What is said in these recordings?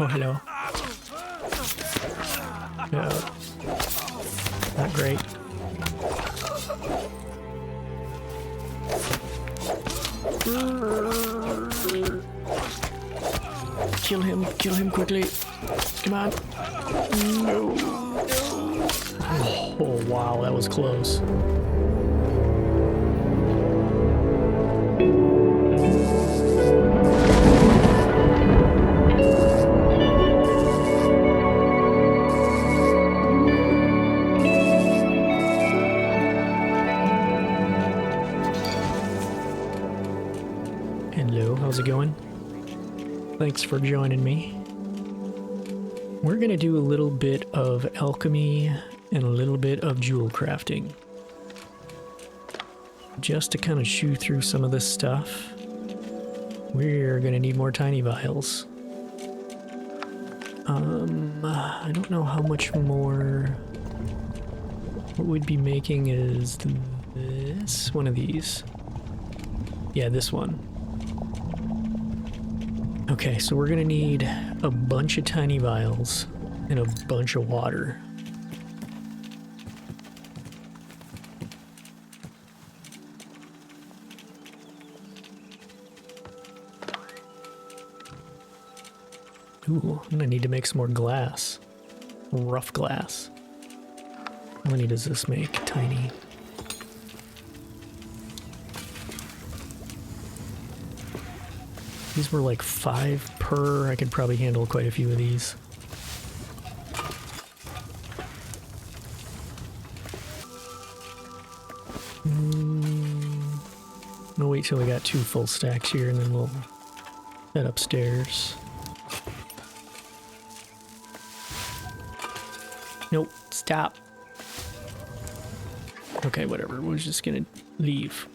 Oh, hello. No. Not great. Kill him quickly. Come on. No. Oh, wow, that was close. Hello, how's it going? Thanks for joining me. We're gonna do a little bit of alchemy and a little bit of jewel crafting. Just to kind of chew through some of this stuff, we're gonna need more tiny vials. I don't know how much more. What we'd be making is this one of these. Yeah, this one. Okay, so we're gonna need a bunch of tiny vials and a bunch of water. Ooh, I'm gonna need to make some more glass. Rough glass. How many does this make? Tiny. These were like 5 per. I could probably handle quite a few of these. I'll wait till we got 2 full stacks here and then we'll head upstairs. Nope, stop. Okay, whatever. We're just gonna leave.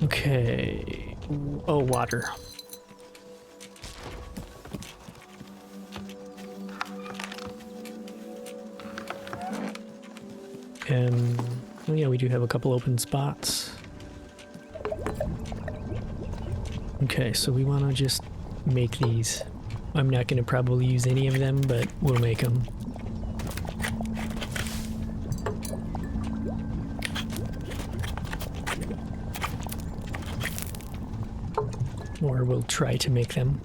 Okay. Oh, water. And oh yeah, we do have a couple open spots. Okay, so we want to just make these. I'm not going to probably use any of them, but we'll make them. Or we'll try to make them.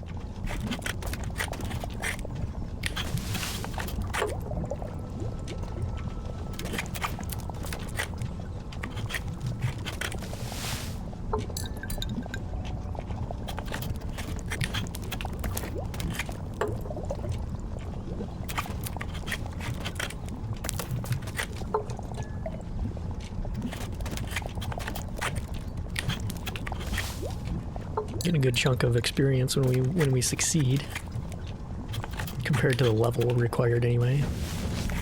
Getting a good chunk of experience when we succeed, compared to the level required anyway.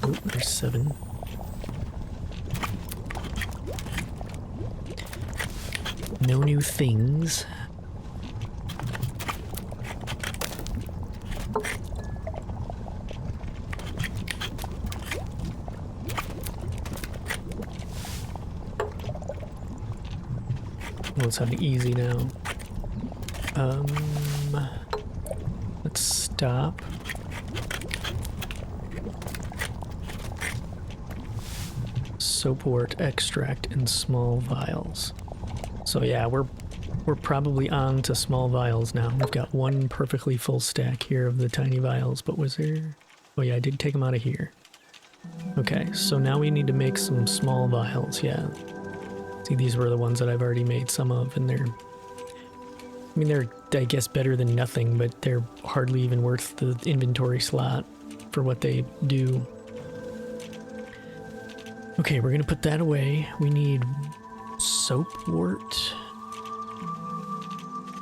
Oh, there's 7. No new things. Well, it's having easy now. Let's stop. Soapwort extract in small vials. So yeah, we're probably on to small vials now. We've got 1 perfectly full stack here of the tiny vials, but was there? Oh yeah, I did take them out of here. Okay, so now we need to make some small vials, yeah. See, these were the ones that I've already made some of, and they're, I mean, they're, I guess, better than nothing, but they're hardly even worth the inventory slot for what they do. Okay, we're gonna put that away. We need soapwort.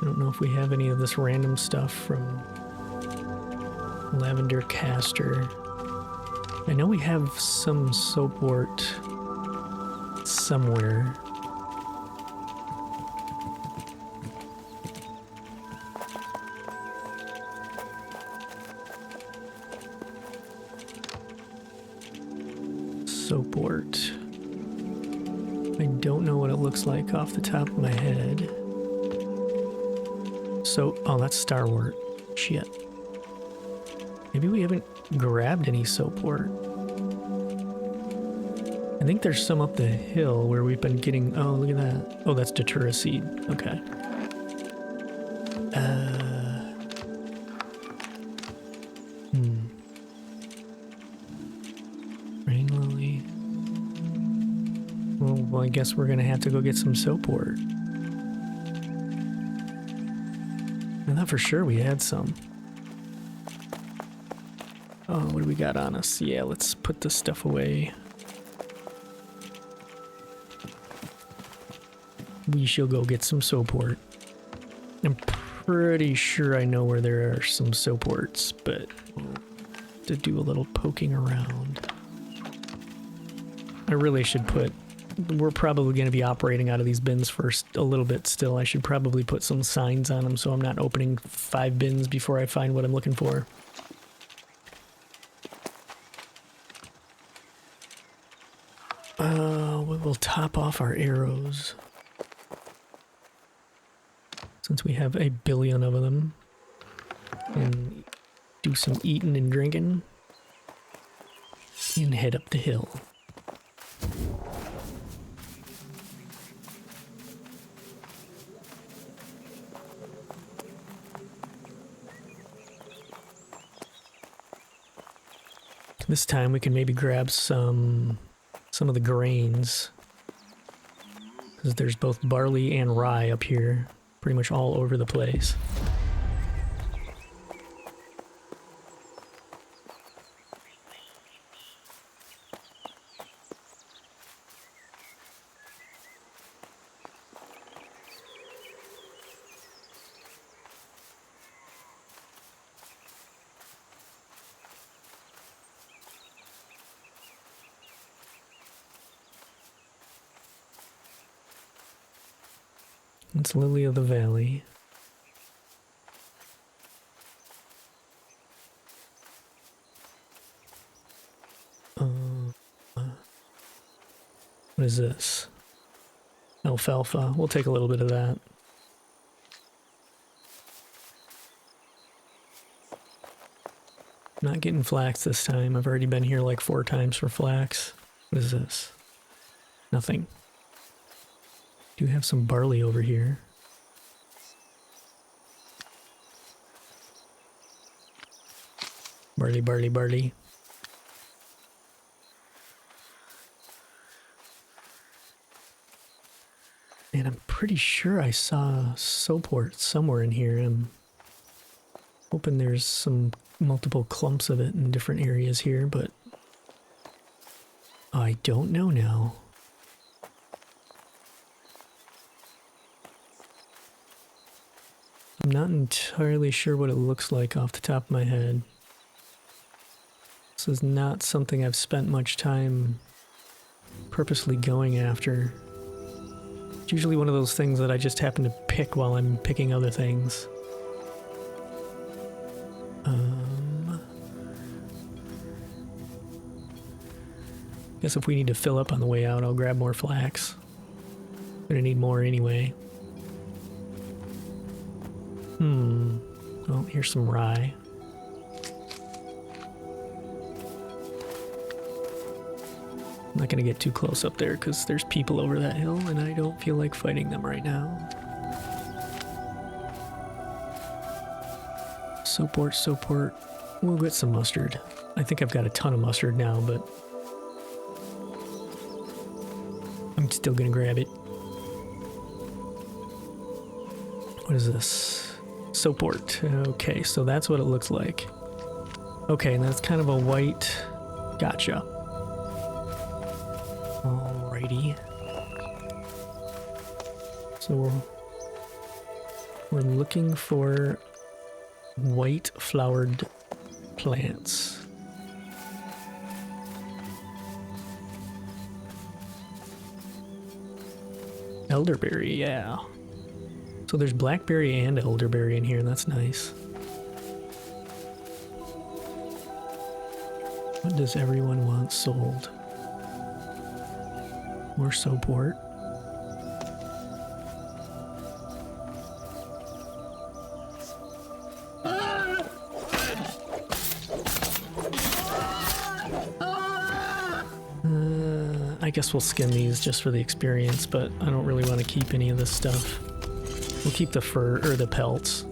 I don't know if we have any of this random stuff from lavender castor. I know we have some soapwort somewhere. Soapwort. I don't know what it looks like off the top of my head. So, oh, that's starwort. Shit. Maybe we haven't grabbed any soapwort. I think there's some up the hill where we've been getting... Oh, look at that. Oh, that's datura seed. Okay. Rain lily. Well, I guess we're gonna have to go get some soapwort. I thought for sure we had some. Oh, what do we got on us? Yeah, let's put this stuff away. We shall go get some soapwort. I'm pretty sure I know where there are some soapworts, but we'll have to do a little poking around. I really should put... We're probably going to be operating out of these bins for a little bit still. I should probably put some signs on them so I'm not opening 5 bins before I find what I'm looking for. We'll top off our arrows. Since we have a billion of them. And do some eating and drinking. And head up the hill. This time we can maybe grab some of the grains. Because there's both barley and rye up here. Pretty much all over the place. It's Lily of the Valley. What is this? Alfalfa. We'll take a little bit of that. Not getting flax this time. I've already been here like 4 times for flax. What is this? Nothing. Do have some barley over here. Barley, barley, barley. And I'm pretty sure I saw soapwort somewhere in here. I'm hoping there's some multiple clumps of it in different areas here, but I don't know now. I'm not entirely sure what it looks like off the top of my head. This is not something I've spent much time purposely going after. It's usually one of those things that I just happen to pick while I'm picking other things. Guess if we need to fill up on the way out, I'll grab more flax. Gonna need more anyway. Well, here's some rye. I'm not gonna get too close up there because there's people over that hill and I don't feel like fighting them right now. Soapwort, soapwort. We'll get some mustard. I think I've got a ton of mustard now, but I'm still gonna grab it. What is this? Soapwort. Okay, so that's what it looks like. Okay, and that's kind of a white... Gotcha. Alrighty. So we're looking for white flowered plants. Elderberry, yeah. So there's blackberry and elderberry in here, and that's nice. What does everyone want sold? More soapwort. I guess we'll skin these just for the experience, but I don't really want to keep any of this stuff. We'll keep the fur, or the pelts,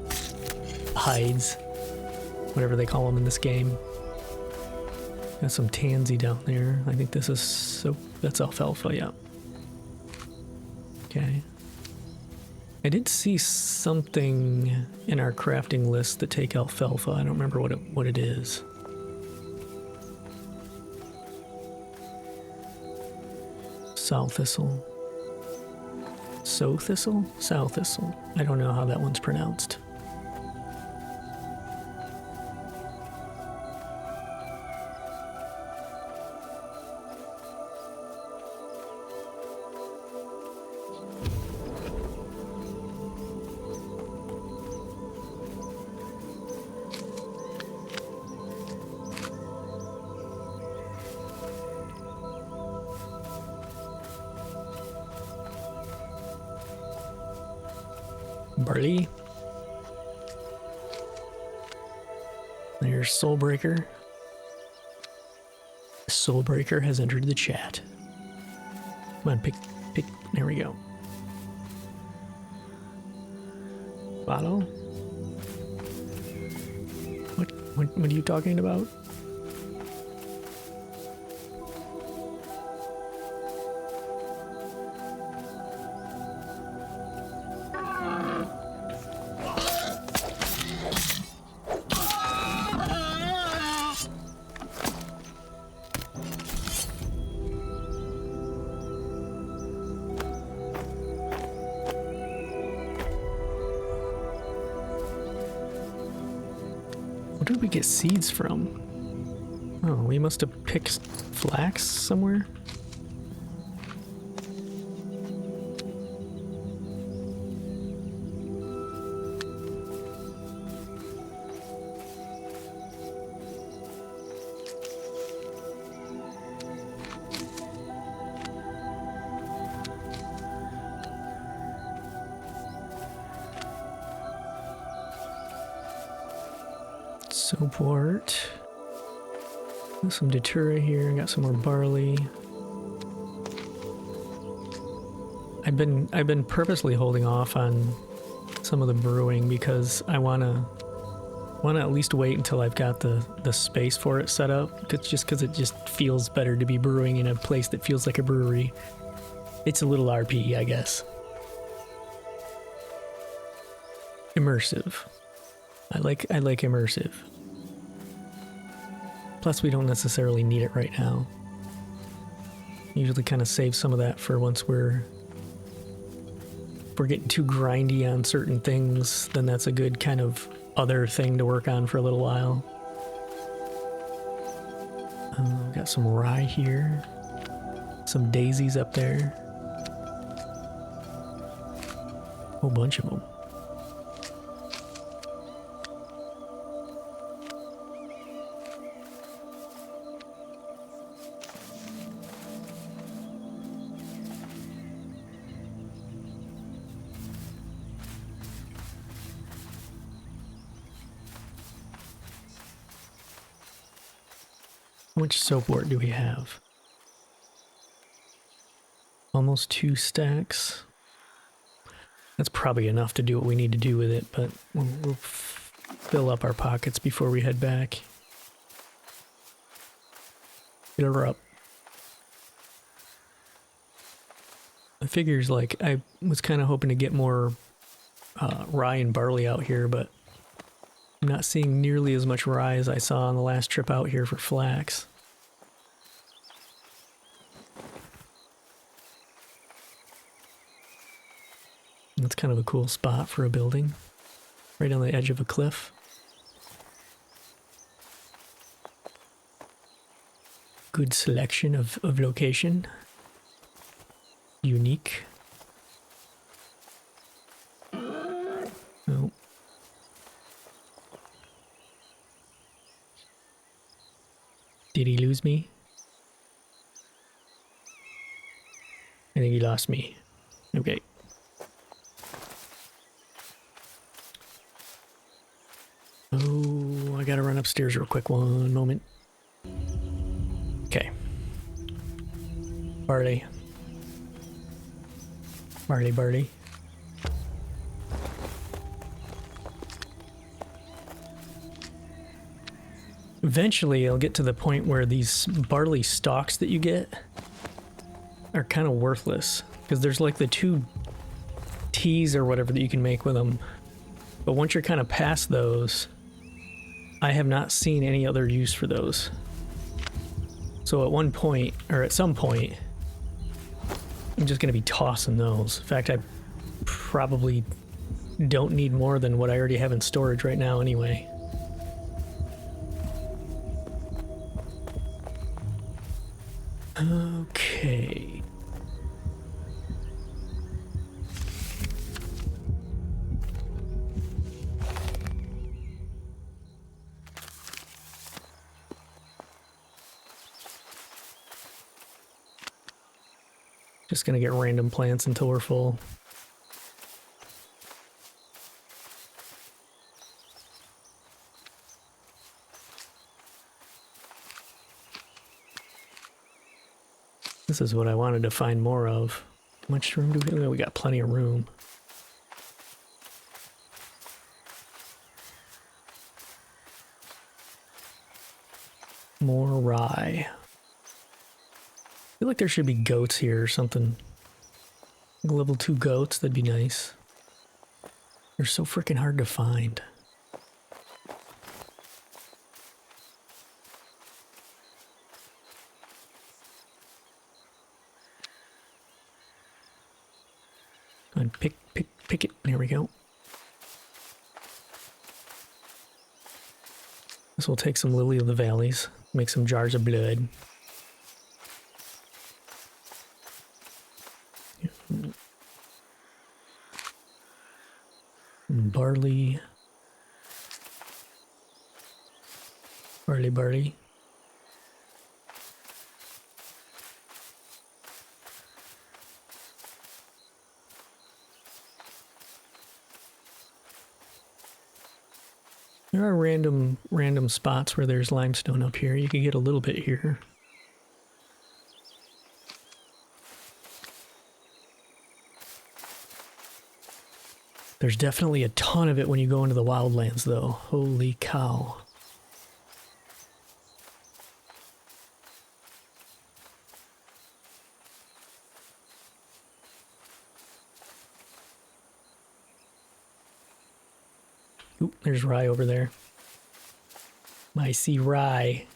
hides, whatever they call them in this game. Got some tansy down there. I think this is soap. That's alfalfa, yeah. Okay. I did see something in our crafting list that take alfalfa. I don't remember what it is. Sow thistle. Sow thistle? Sow thistle. I don't know how that one's pronounced. Barley. There's Soulbreaker. Soulbreaker has entered the chat. Come on, pick. There we go. Follow. What are you talking about? Where did we get seeds from? Oh, we must have picked flax somewhere? Soapwort. Some datura here. Got some more barley. I've been purposely holding off on some of the brewing because I wanna at least wait until I've got the space for it set up. Because it just feels better to be brewing in a place that feels like a brewery. It's a little RP, I guess. Immersive. I like immersive. Plus, we don't necessarily need it right now. Usually kind of save some of that for once we're getting too grindy on certain things, then that's a good kind of other thing to work on for a little while. Got some rye here. Some daisies up there. A whole bunch of them. How much soapwort do we have? Almost 2 stacks. That's probably enough to do what we need to do with it, but we'll fill up our pockets before we head back. Fill her up. I figures like I was kind of hoping to get more rye and barley out here, but I'm not seeing nearly as much rye as I saw on the last trip out here for flax. That's kind of a cool spot for a building, right on the edge of a cliff. Good selection of location. Unique. Oh. Did he lose me? I think he lost me. Okay. Oh, I gotta run upstairs real quick. One moment. Okay. Barley. Barley, barley. Eventually, I'll get to the point where these barley stalks that you get are kind of worthless. Because there's like the 2 teas or whatever that you can make with them. But once you're kind of past those, I have not seen any other use for those. So at one point, or at some point, I'm just going to be tossing those. In fact, I probably don't need more than what I already have in storage right now anyway. Okay. Just gonna get random plants until we're full. This is what I wanted to find more of. How much room do we have? We got plenty of room. More rye. I feel like there should be goats here or something. Like level 2 goats, that'd be nice. They're so freaking hard to find. Go ahead, pick it. There we go. This will take some lily of the valleys, make some jars of blood. Barley. Barley. There are random spots where there's limestone up here. You can get a little bit here. There's definitely a ton of it when you go into the wildlands, though. Holy cow. Oop, there's rye over there. I see rye.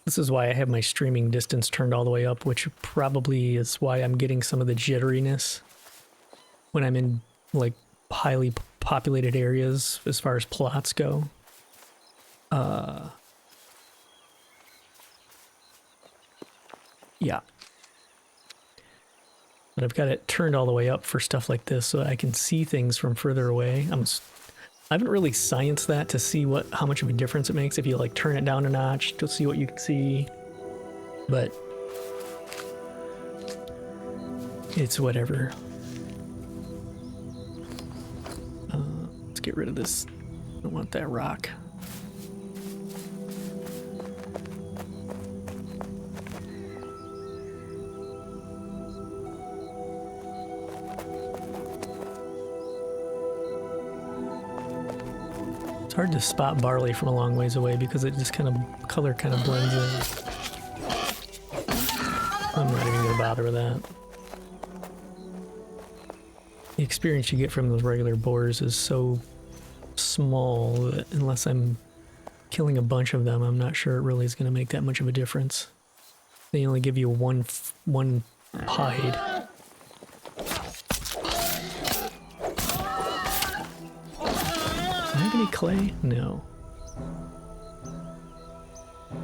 This is why I have my streaming distance turned all the way up, which probably is why I'm getting some of the jitteriness when I'm in, like, highly populated areas as far as plots go. Yeah. But I've got it turned all the way up for stuff like this so I can see things from further away. I haven't really scienced that to see how much of a difference it makes if you like turn it down a notch to see what you can see. But it's whatever. Let's get rid of this. I don't want that rock. Hard to spot barley from a long ways away because it just color kind of blends in. I'm not even gonna bother with that. The experience you get from those regular boars is so small that unless I'm killing a bunch of them, I'm not sure it really is gonna make that much of a difference. They only give you one hide. Any clay? No. I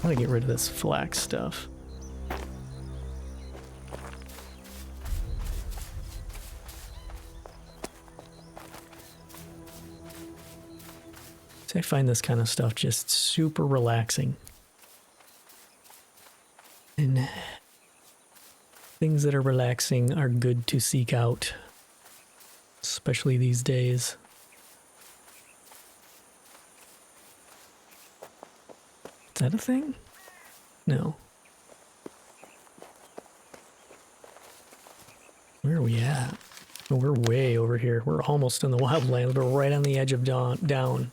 want to get rid of this flax stuff. See, I find this kind of stuff just super relaxing. And things that are relaxing are good to seek out, especially these days. that a thing? No. Where are we at? Oh, we're way over here. We're almost in the wildlands, but right on the edge of down.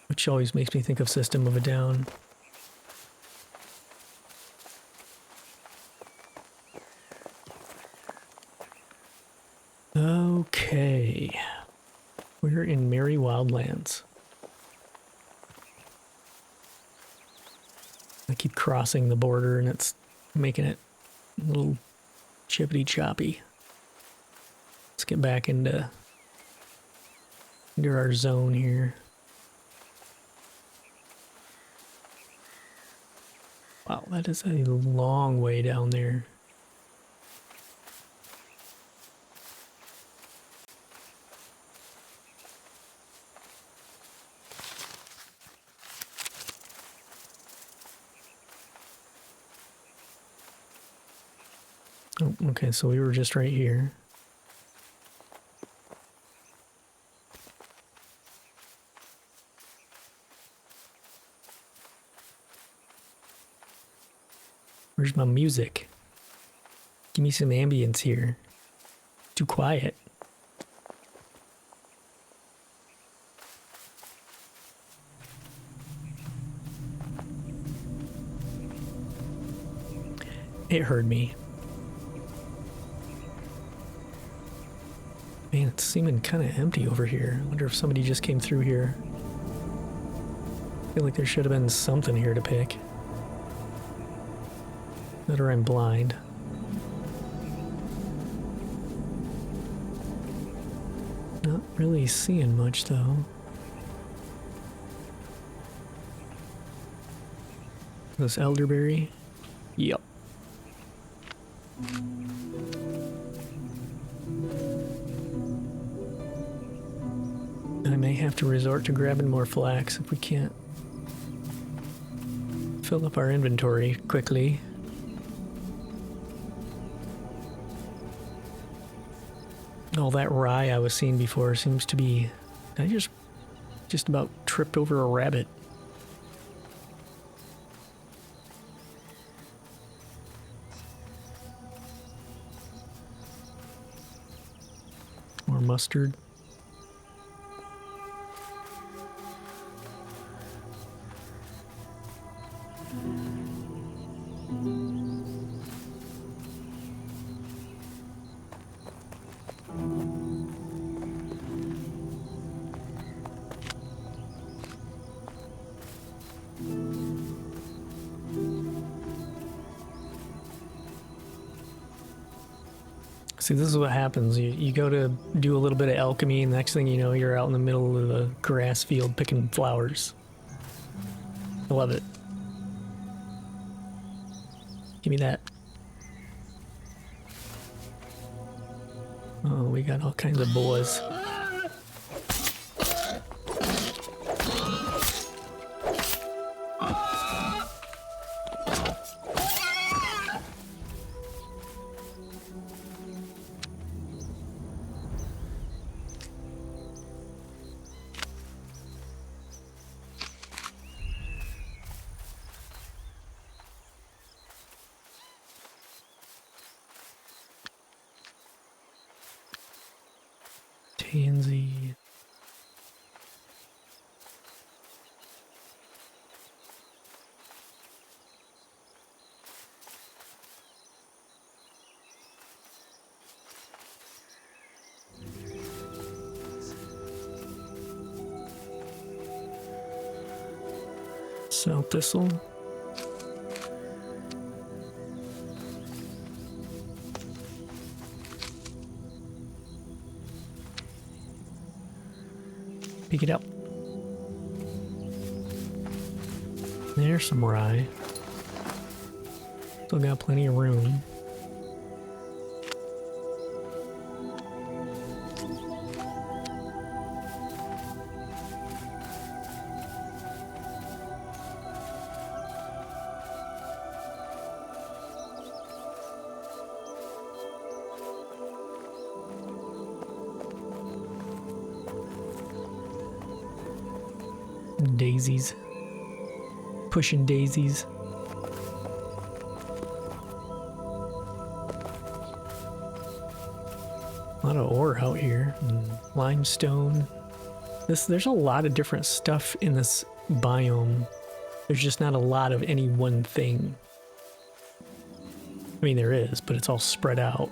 Which always makes me think of System of a Down. Okay. We're in Merry Wildlands. I keep crossing the border and it's making it a little chippity choppy. Let's get back into our zone here. Wow, that is a long way down there. Oh, okay, so we were just right here. Where's my music? Give me some ambience here. Too quiet. It heard me. Man, it's seeming kind of empty over here. I wonder if somebody just came through here. I feel like there should have been something here to pick. Or I'm blind. Not really seeing much though. This elderberry? Yep. I may have to resort to grabbing more flax if we can't fill up our inventory quickly. All that rye I was seeing before seems to be... I just about tripped over a rabbit. More mustard. See, this is what happens. You go to do a little bit of alchemy, and the next thing you know, you're out in the middle of a grass field picking flowers. I love it. Give me that. Oh, we got all kinds of boas. Tansy. South thistle. Pick it up. There's some rye. Still got plenty of room. Some daisies. Pushing daisies. A lot of ore out here. And limestone. There's a lot of different stuff in this biome. There's just not a lot of any one thing. I mean, there is, but it's all spread out.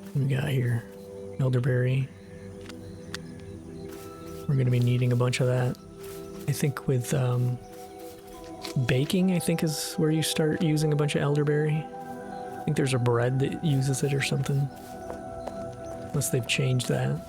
What we got here? Elderberry. We're going to be needing a bunch of that. I think with baking, I think is where you start using a bunch of elderberry. I think there's a bread that uses it or something. Unless they've changed that.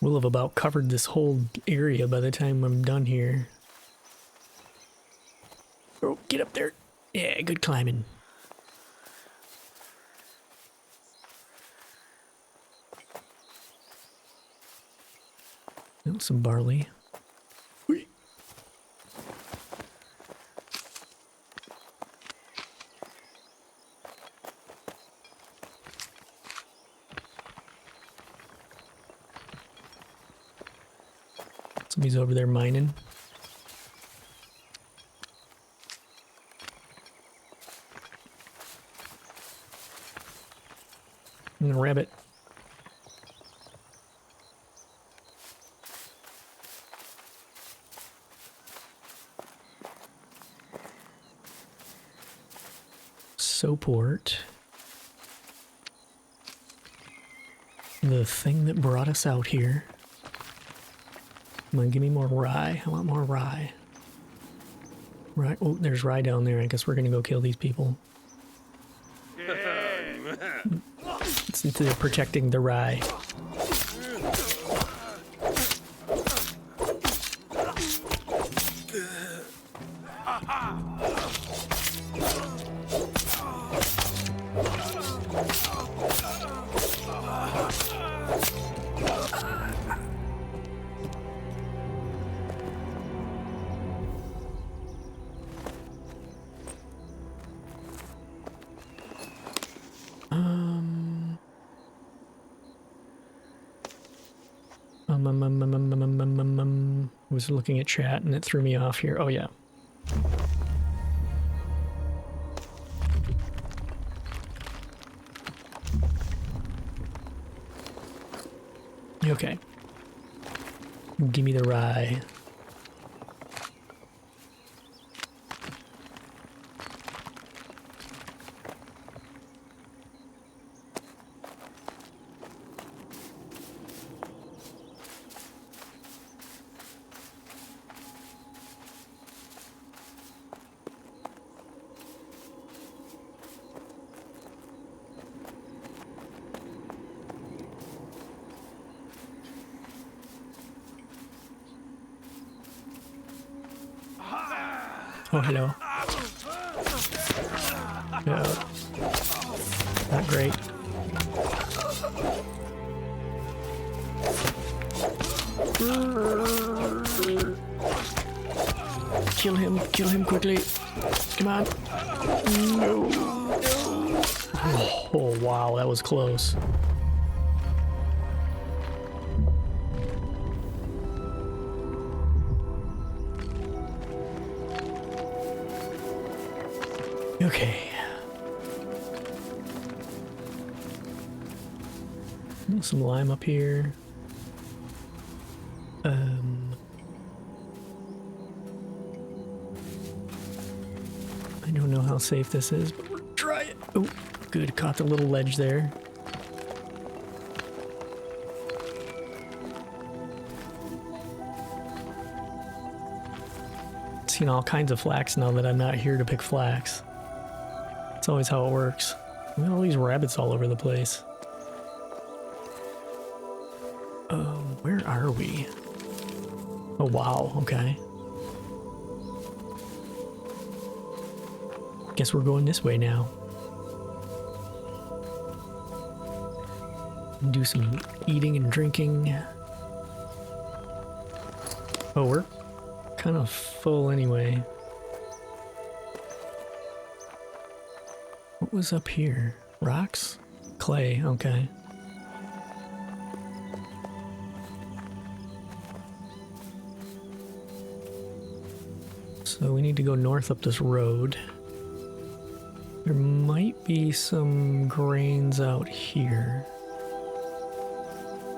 We'll have about covered this whole area by the time I'm done here. Oh, get up there. Yeah, good climbing. Oh, some barley. Whee. Somebody's over there mining. I'm gonna rabbit. Soaport. The thing that brought us out here. Come on, give me more rye. I want more rye. Rye. Oh, there's rye down there. I guess we're gonna go kill these people. Since they're protecting the rye. I was looking at chat and it threw me off here. Oh yeah. Okay. Give me the rye. Oh, hello. No. Not great. Kill him quickly. Come on. No. Oh, wow, that was close. Okay. Some lime up here. I don't know how safe this is, but we'll try it. Oh, good. Caught the little ledge there. seen all kinds of flax now that I'm not here to pick flax. That's always how it works. Look at all these rabbits all over the place. Where are we? Oh wow, okay. Guess we're going this way now. Do some eating and drinking. Oh, we're kind of full anyway. What was up here? Rocks? Clay, okay. So we need to go north up this road. There might be some grains out here.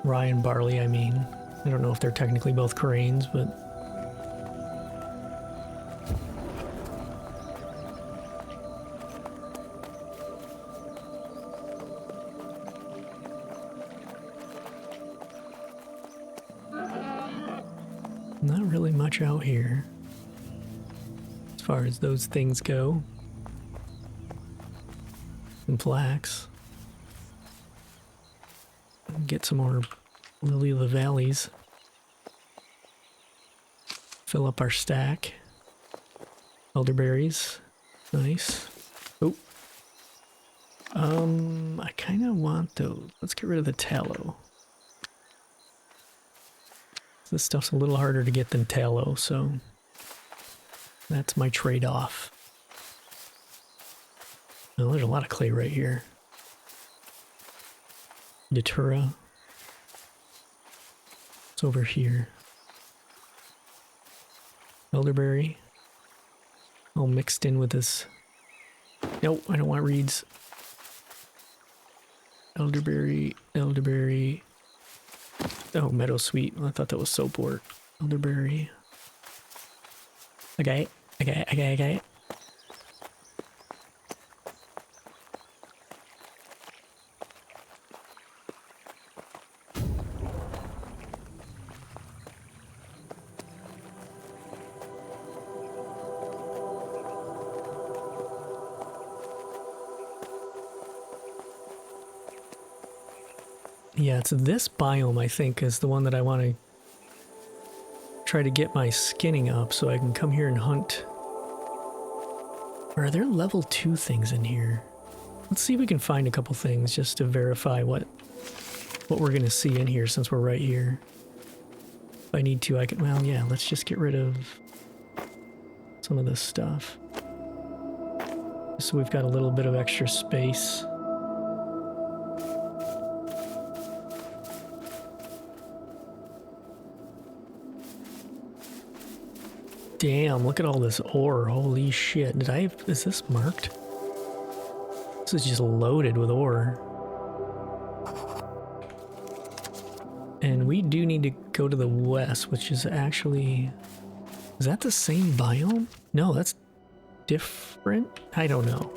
Rye and barley, I mean. I don't know if they're technically both grains, but... not really much out here. As far as those things go. Some flax. Get some more lily of the valleys. Fill up our stack. Elderberries. Nice. Oh. I kind of want those. Let's get rid of the tallow. This stuff's a little harder to get than tallow, so that's my trade-off. Oh, there's a lot of clay right here. Datura. It's over here. Elderberry. All mixed in with this. Nope, I don't want reeds. Elderberry, elderberry. Oh, meadow sweet. I thought that was soapwort. Elderberry. Okay. Yeah, it's this biome, I think, is the one that I want to try to get my skinning up so I can come here and hunt. Or are there level 2 things in here? Let's see if we can find a couple things just to verify what we're going to see in here since we're right here. If I need to, I can... Well, yeah, let's just get rid of some of this stuff. So we've got a little bit of extra space. Damn, look at all this ore. Holy shit. Is this marked? This is just loaded with ore. And we do need to go to the west, which is actually... Is that the same biome? No, that's different? I don't know.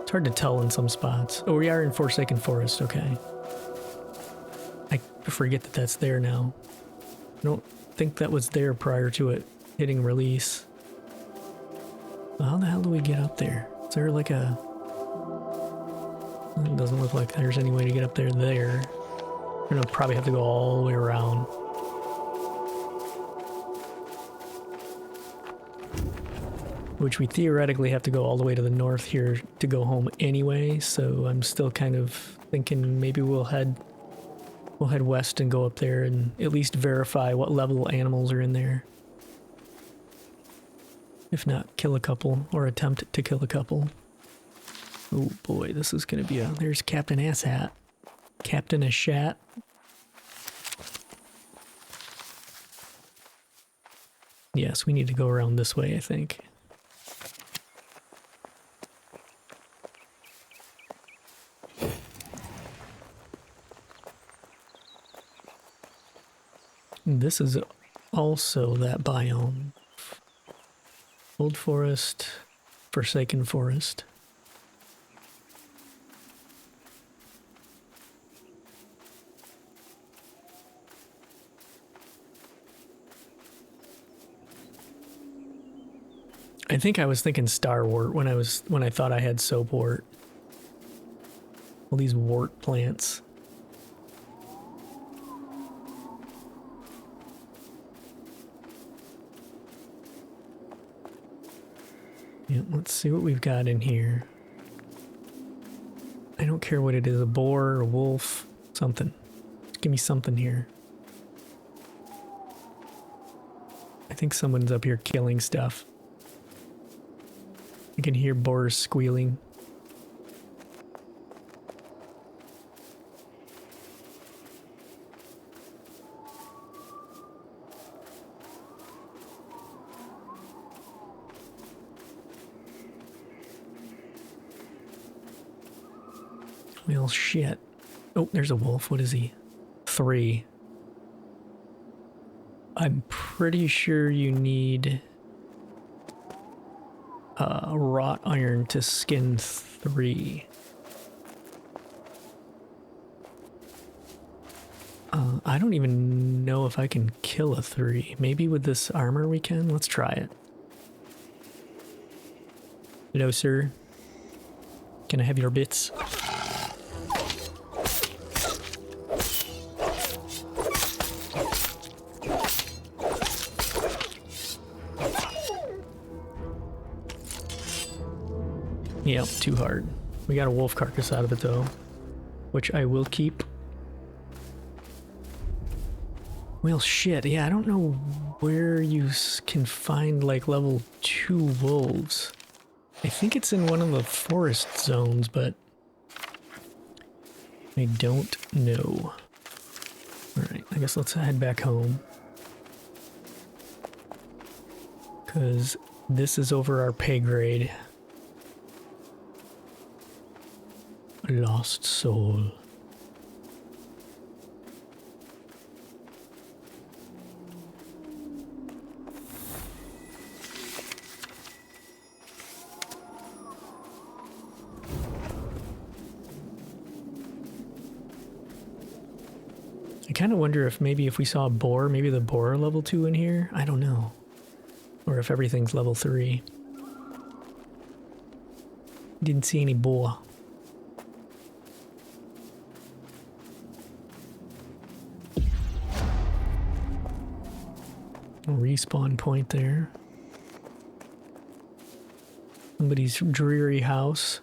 It's hard to tell in some spots. Oh, we are in Forsaken Forest, okay. I forget that that's there now. I don't think that was there prior to it hitting release. Well, how the hell do we get up there? Is there like a... It doesn't look like there's any way to get up there. We're gonna probably have to go all the way around. Which we theoretically have to go all the way to the north here to go home anyway, so I'm still kind of thinking maybe we'll head west and go up there and at least verify what level animals are in there. If not, kill a couple, or attempt to kill a couple. Oh boy, this is gonna be a... There's Captain Asshat. Captain Asshat. Yes, we need to go around this way, I think. This is also that biome. Old Forest, Forsaken Forest. I think I was thinking starwort when I thought I had soapwort. All these wort plants. Yeah, let's see what we've got in here. I don't care what it is, a boar, a wolf, something. Just give me something here. I think someone's up here killing stuff. I can hear boars squealing. Well, shit. Oh, there's a wolf. What is he? 3. I'm pretty sure you need wrought iron to skin 3. I don't even know if I can kill a 3. Maybe with this armor we can? Let's try it. Hello, sir. Can I have your bits? Yep, too hard. We got a wolf carcass out of it though, which I will keep. Well, shit, yeah, I don't know where you can find like level 2 wolves. I think it's in one of the forest zones, but I don't know. Alright, I guess let's head back home. Because this is over our pay grade. Lost soul. I kind of wonder if maybe if we saw a boar, maybe the boar are level 2 in here? I don't know. Or if everything's level 3. Didn't see any boar. Respawn point there. Somebody's dreary house.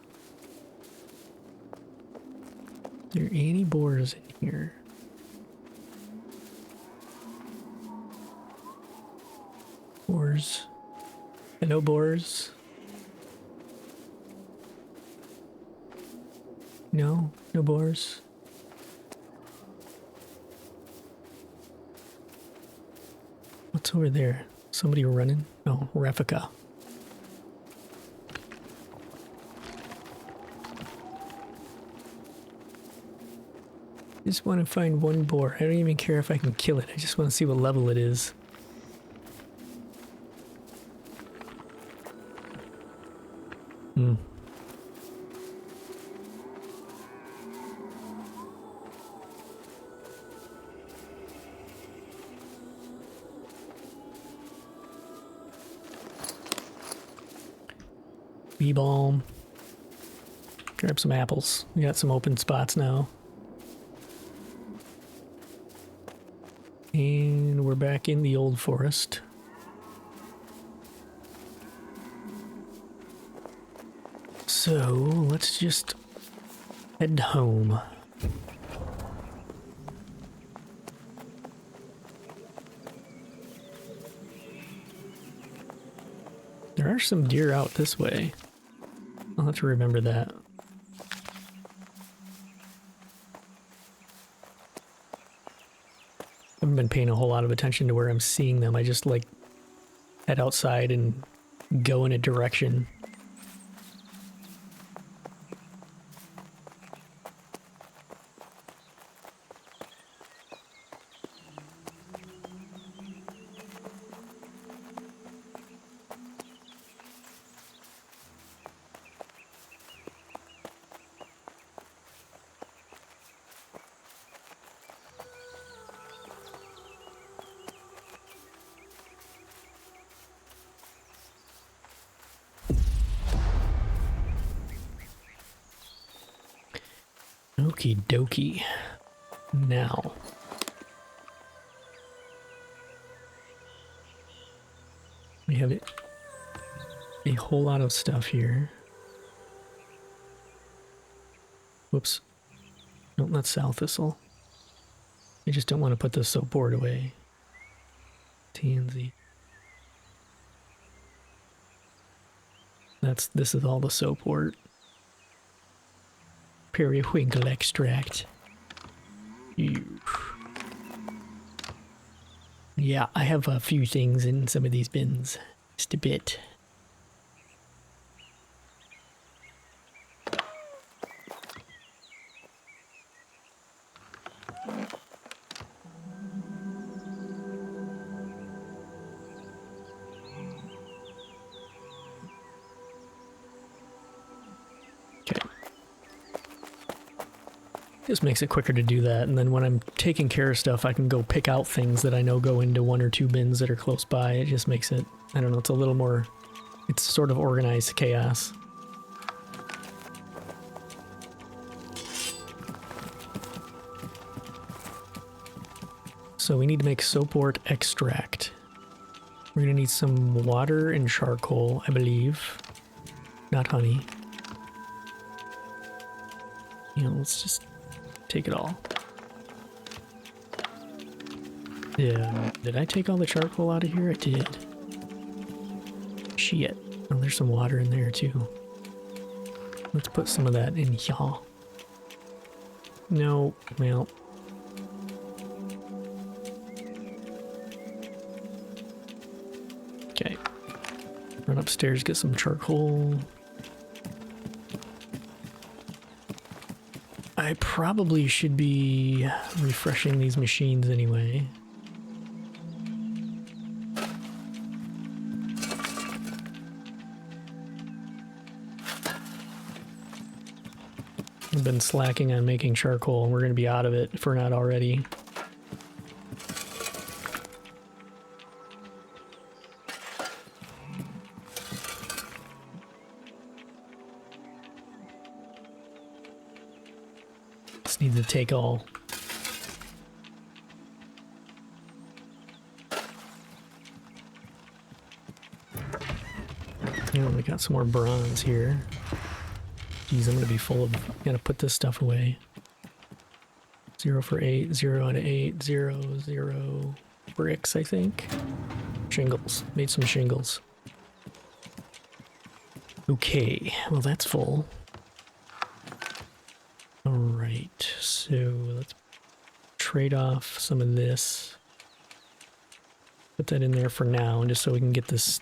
Are there any boars in here? Boars. Hello, boars. No? No boars? What's over there? Somebody running? Oh, Rafika. Just want to find one boar. I don't even care if I can kill it. I just want to see what level it is. Bee balm. Grab some apples. We got some open spots now. And we're back in the old forest. So let's just head home. There are some deer out this way. I'll have to remember that. I haven't been paying a whole lot of attention to where I'm seeing them. I just like head outside and go in a direction. Okie dokie. Now. We have a whole lot of stuff here. Whoops. No, not sow thistle. I just don't want to put the soap board away. TNZ. This is all the soap wort. Periwinkle extract. Ew. Yeah, I have a few things in some of these bins. Just a bit. Just makes it quicker to do that, and then when I'm taking care of stuff, I can go pick out things that I know go into 1 or 2 bins that are close by. It just makes it, I don't know, it's a little more, it's sort of organized chaos. So we need to make soapwort extract. We're gonna need some water and charcoal, I believe. Not honey. You know, let's just take it all. Yeah, did I take all the charcoal out of here? I did. Shit. Oh, there's some water in there too. Let's put some of that in here. No, well. Okay. Run upstairs, get some charcoal. I probably should be refreshing these machines anyway. I've been slacking on making charcoal, and we're going to be out of it if we're not already. Just need to take all. Oh, we got some more bronze here. Jeez, I'm gonna be full of, gotta put this stuff away. 0 for 8, 0 out of 8, 0, 0 bricks, I think. Shingles, made some shingles. Okay, well that's full. Alright, so let's trade off some of this. Put that in there for now, just so we can get this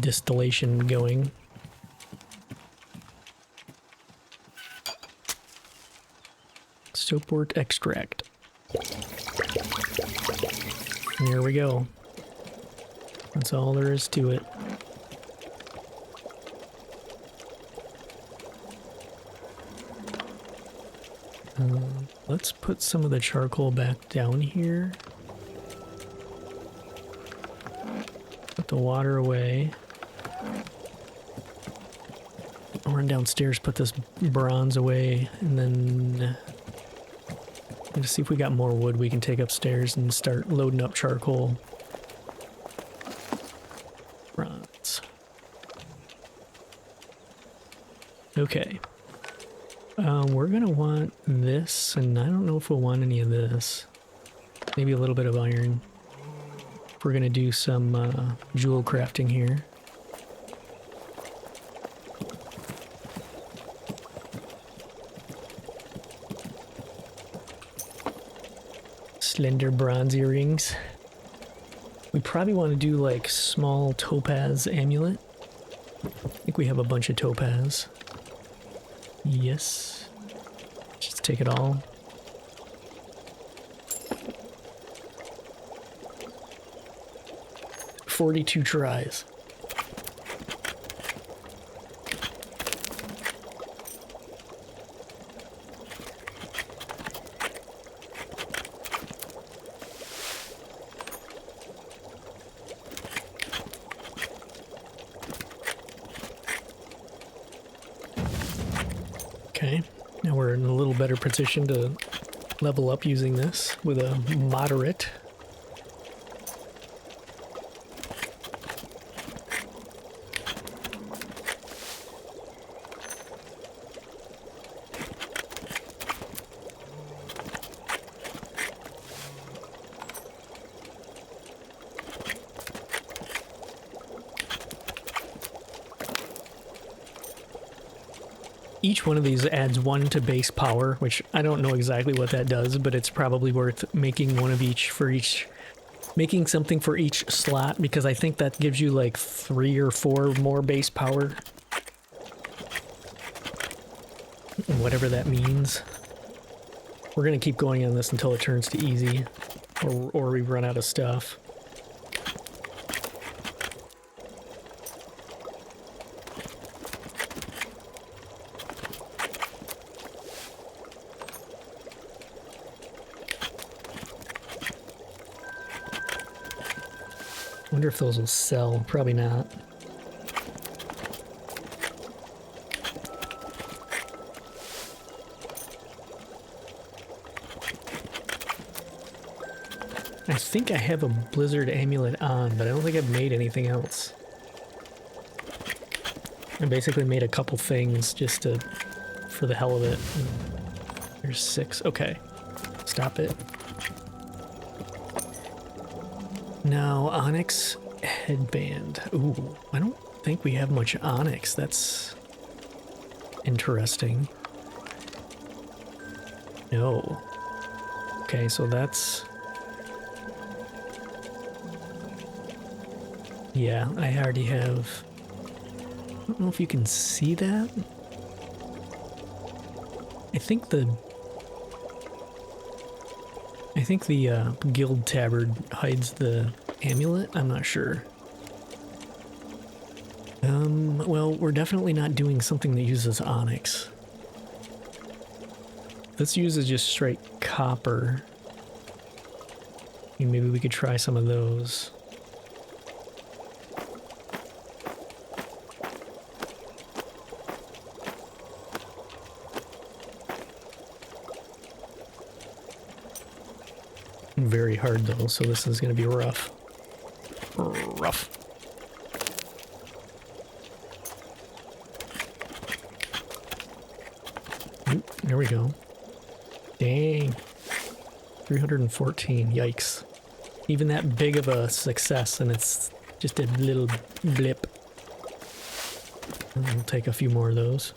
distillation going. Soapwort extract. And here we go. That's all there is to it. Let's put some of the charcoal back down here. Put the water away. I'll run downstairs, put this bronze away, and then let's see if we got more wood we can take upstairs and start loading up charcoal. Bronze. Okay. We're gonna want this, and I don't know if we'll want any of this. Maybe a little bit of iron. We're gonna do some jewel crafting here. Slender bronze earrings. We probably want to do like small topaz amulet. I think we have a bunch of topaz. Yes. Just take it all. "42 tries. Okay. Now we're in a little better position to level up using this with a moderate. Each one of these adds 1 to base power, which I don't know exactly what that does, but it's probably worth making one of each for each, making something for each slot, because I think that gives you like 3 or 4 more base power. Whatever that means. We're gonna keep going on this until it turns to easy, or we run out of stuff. Wonder if those will sell. Probably not. I think I have a blizzard amulet on, but I don't think I've made anything else. I basically made a couple things just to, for the hell of it. There's 6. Okay. Stop it. Now, onyx headband. Ooh, I don't think we have much onyx. That's interesting. No. Okay, so that's... Yeah, I already have... I don't know if you can see that. I think the guild tabard hides the amulet. I'm not sure. Well, we're definitely not doing something that uses onyx. This uses just straight copper. Maybe we could try some of those. Very hard though, so this is going to be rough. Rough. Oop, there we go. Dang. 314, yikes. Even that big of a success and it's just a little blip. We'll take a few more of those.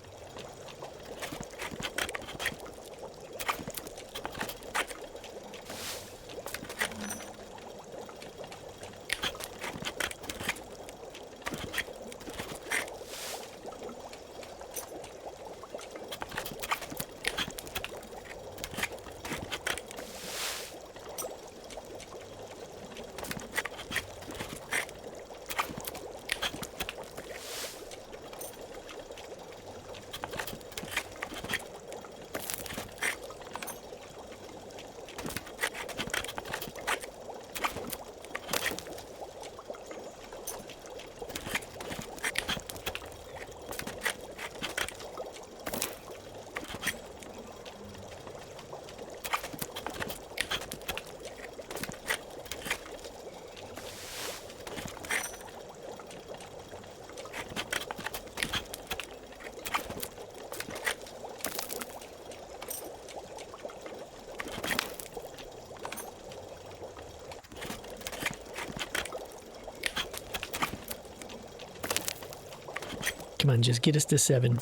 Come on, just get us to 7.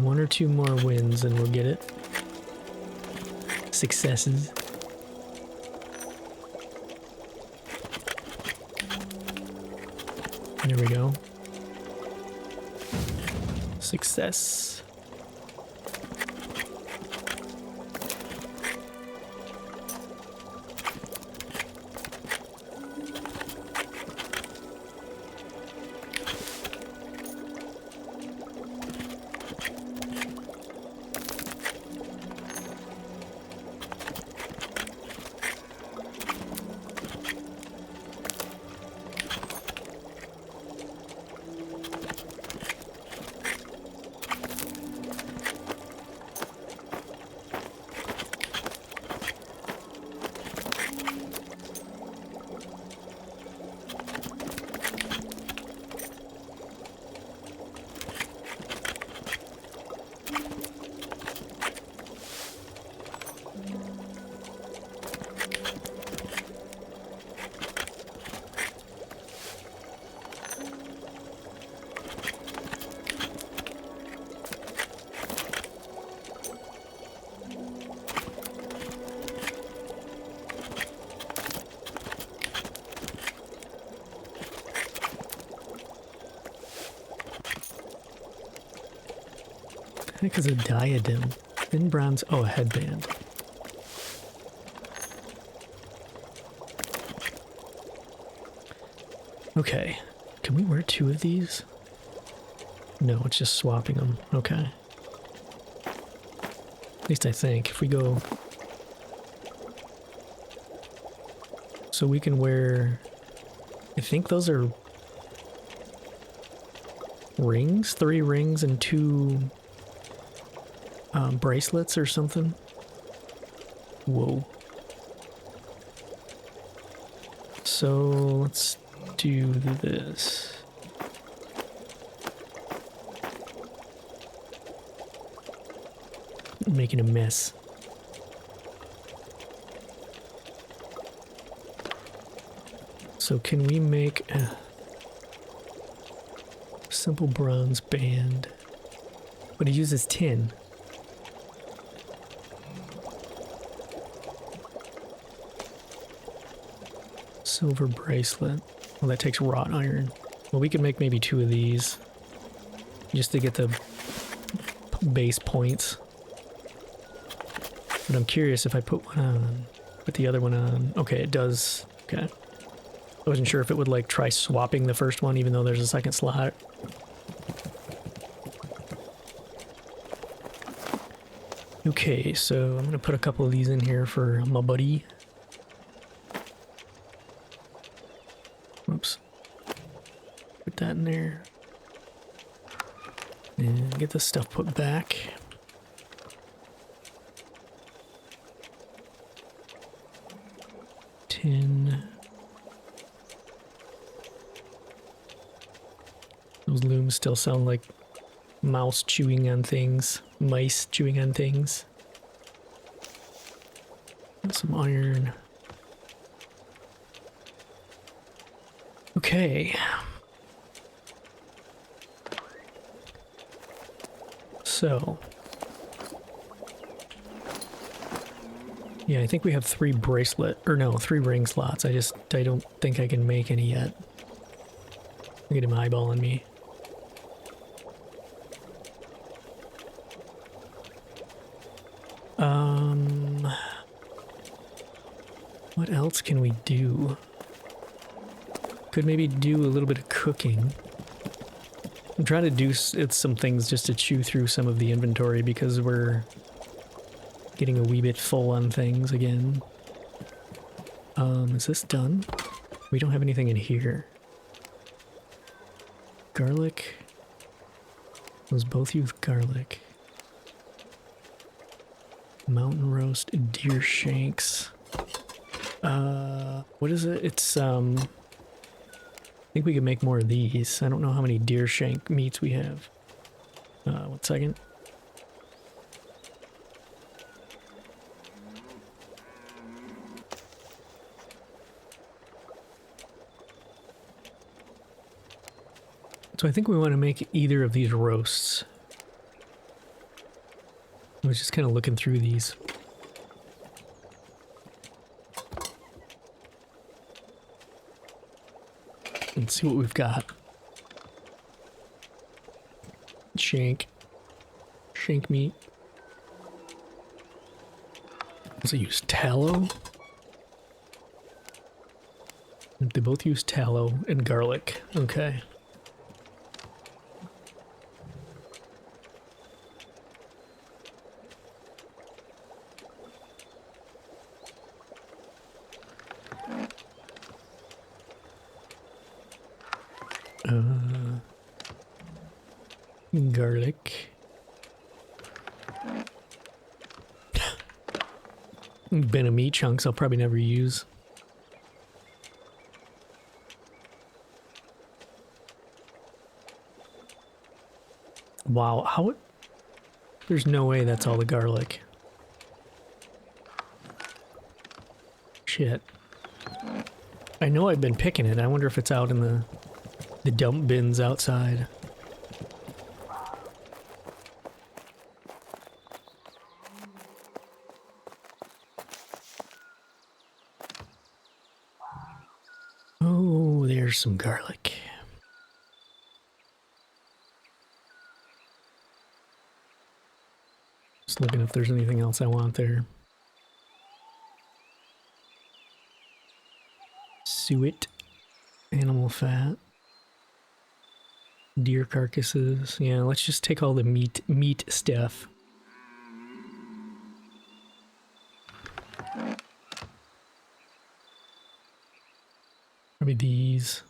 One or two more wins and we'll get it. Successes. There we go. Success. heck is a diadem? Thin bronze. Oh, a headband. Okay. Can we wear 2 of these? No, it's just swapping them. Okay. At least I think. If we go... So we can wear... I think those are... rings? 3 rings and 2... bracelets or something? Whoa. So, let's do this. I'm making a mess. So can we make a simple bronze band? But it uses tin. Silver bracelet. Well, that takes wrought iron. Well, we could make maybe 2 of these. Just to get the base points. But I'm curious if I put one on, put the other one on. Okay, it does. Okay. I wasn't sure if it would like try swapping the first one even though there's a second slot. Okay, so I'm gonna put a couple of these in here for my buddy. Whoops. Put that in there. And get this stuff put back. Tin. Those looms still sound like mouse chewing on things. Mice chewing on things. Some iron. Okay. So. Yeah, I think we have 3 bracelet, or no, 3 ring slots. I don't think I can make any yet. Look at him eyeballing me. What else can we do? Could maybe do a little bit of cooking. I'm trying to do some things just to chew through some of the inventory because we're getting a wee bit full on things again. Is this done? We don't have anything in here. Garlic. Those both use garlic. Mountain roast, deer shanks. What is it? It's, I think we could make more of these. I don't know how many deer shank meats we have. 1 second. So I think we want to make either of these roasts. I was just kind of looking through these. Let's see what we've got. Shank. Shank meat. Does it use tallow? They both use tallow and garlic. Okay. Garlic. Bin of meat chunks I'll probably never use. Wow, how it... There's no way that's all the garlic. Shit. I know I've been picking it. I wonder if it's out in the dump bins outside. Oh, there's some garlic. looking if there's anything else I want there. Suet. Animal fat. Deer carcasses. Yeah, let's just take all the meat stuff. Probably these.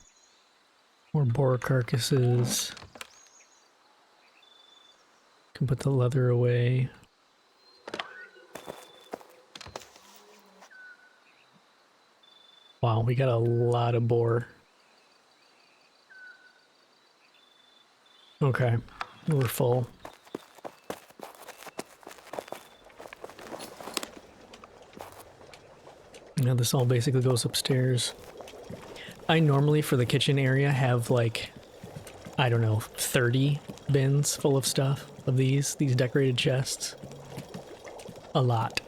More boar carcasses. Can put the leather away. Wow, we got a lot of boar. Okay, we're full. Now this all basically goes upstairs. I normally, for the kitchen area, have like, I don't know, 30 bins full of stuff of these decorated chests. A lot.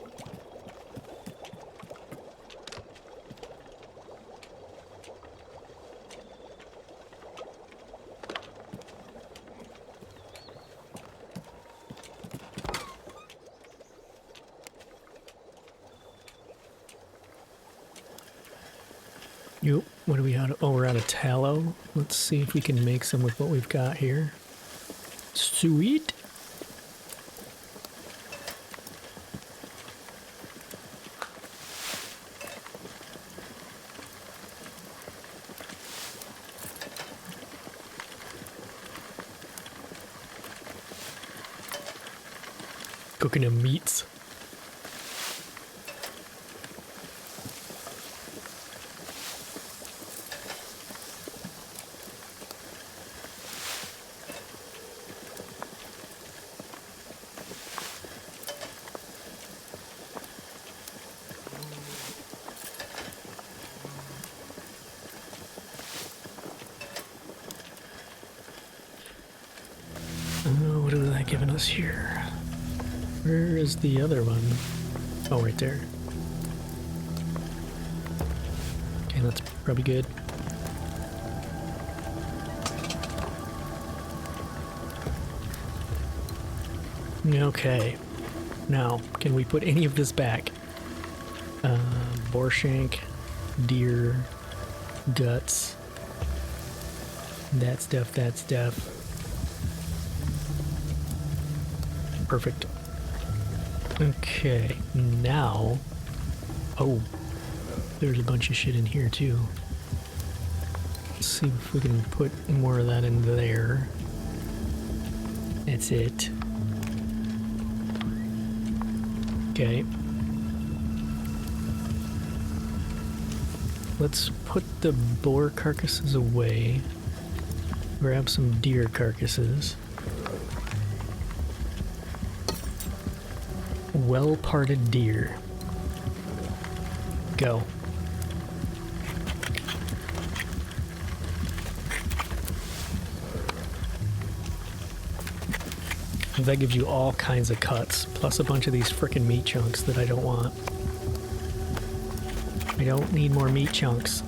Yep, what do we have? Oh, we're out of tallow. Let's see if we can make some with what we've got here. Sweet. Cooking them meats. What is that giving us here? Where is the other one? Oh, right there. Okay, that's probably good. Okay. Now, can we put any of this back? Boar shank, deer, guts, that stuff, that stuff. Perfect. Okay, now... Oh, there's a bunch of shit in here too. Let's see if we can put more of that in there. That's it. Okay. Let's put the boar carcasses away. Grab some deer carcasses. Well-parted deer. Go. That gives you all kinds of cuts, plus a bunch of these frickin' meat chunks that I don't want. I don't need more meat chunks.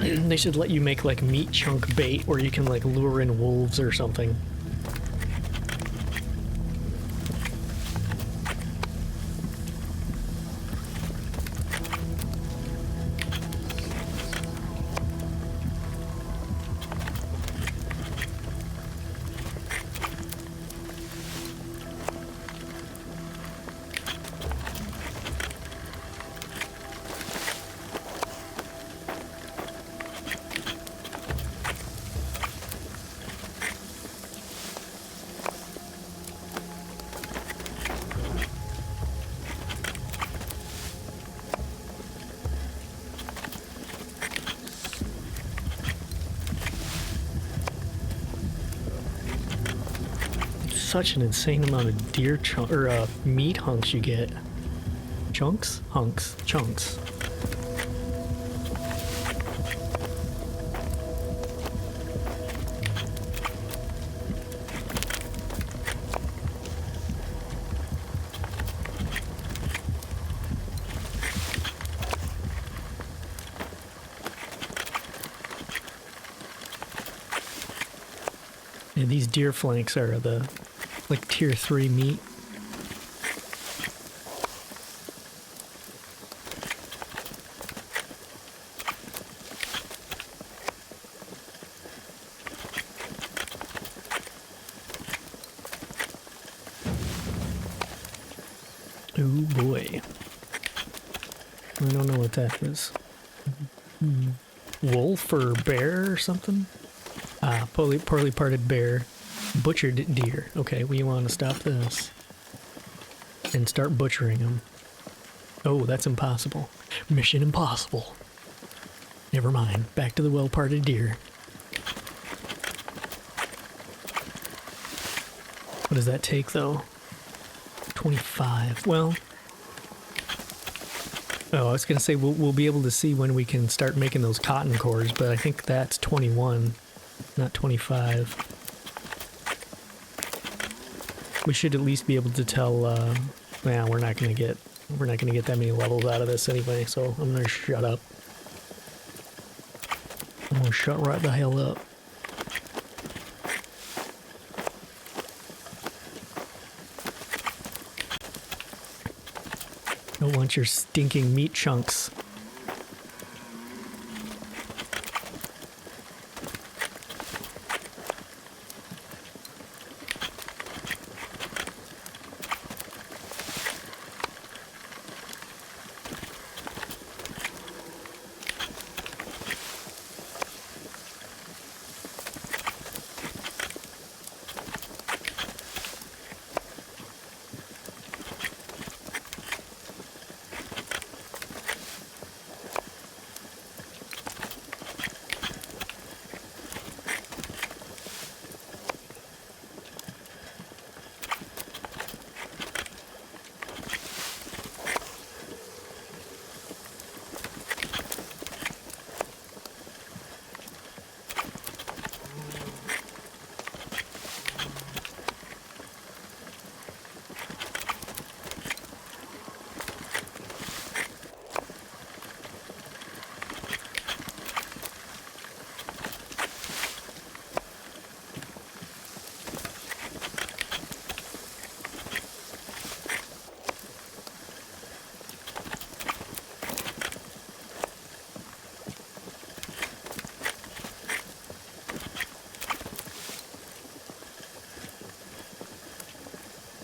They should let you make like meat chunk bait where you can like lure in wolves or something. Such an insane amount of deer chunk or meat hunks you get. Chunks? Hunks. Chunks. Yeah, these deer flanks are the, like, tier 3 meat. Oh boy. I don't know what that is. Wolf or bear or something? Ah, poorly parted bear. Butchered deer. Okay, we want to stop this. And start butchering them. Oh, that's impossible. Mission impossible. Never mind. Back to the well-parted deer. What does that take, though? 25. Well... Oh, I was going to say we'll be able to see when we can start making those cotton cores, but I think that's 21, not 25. We should at least be able to tell, yeah, we're not going to get that many levels out of this anyway, so I'm going to shut up. I'm going to shut right the hell up. Don't want your stinking meat chunks.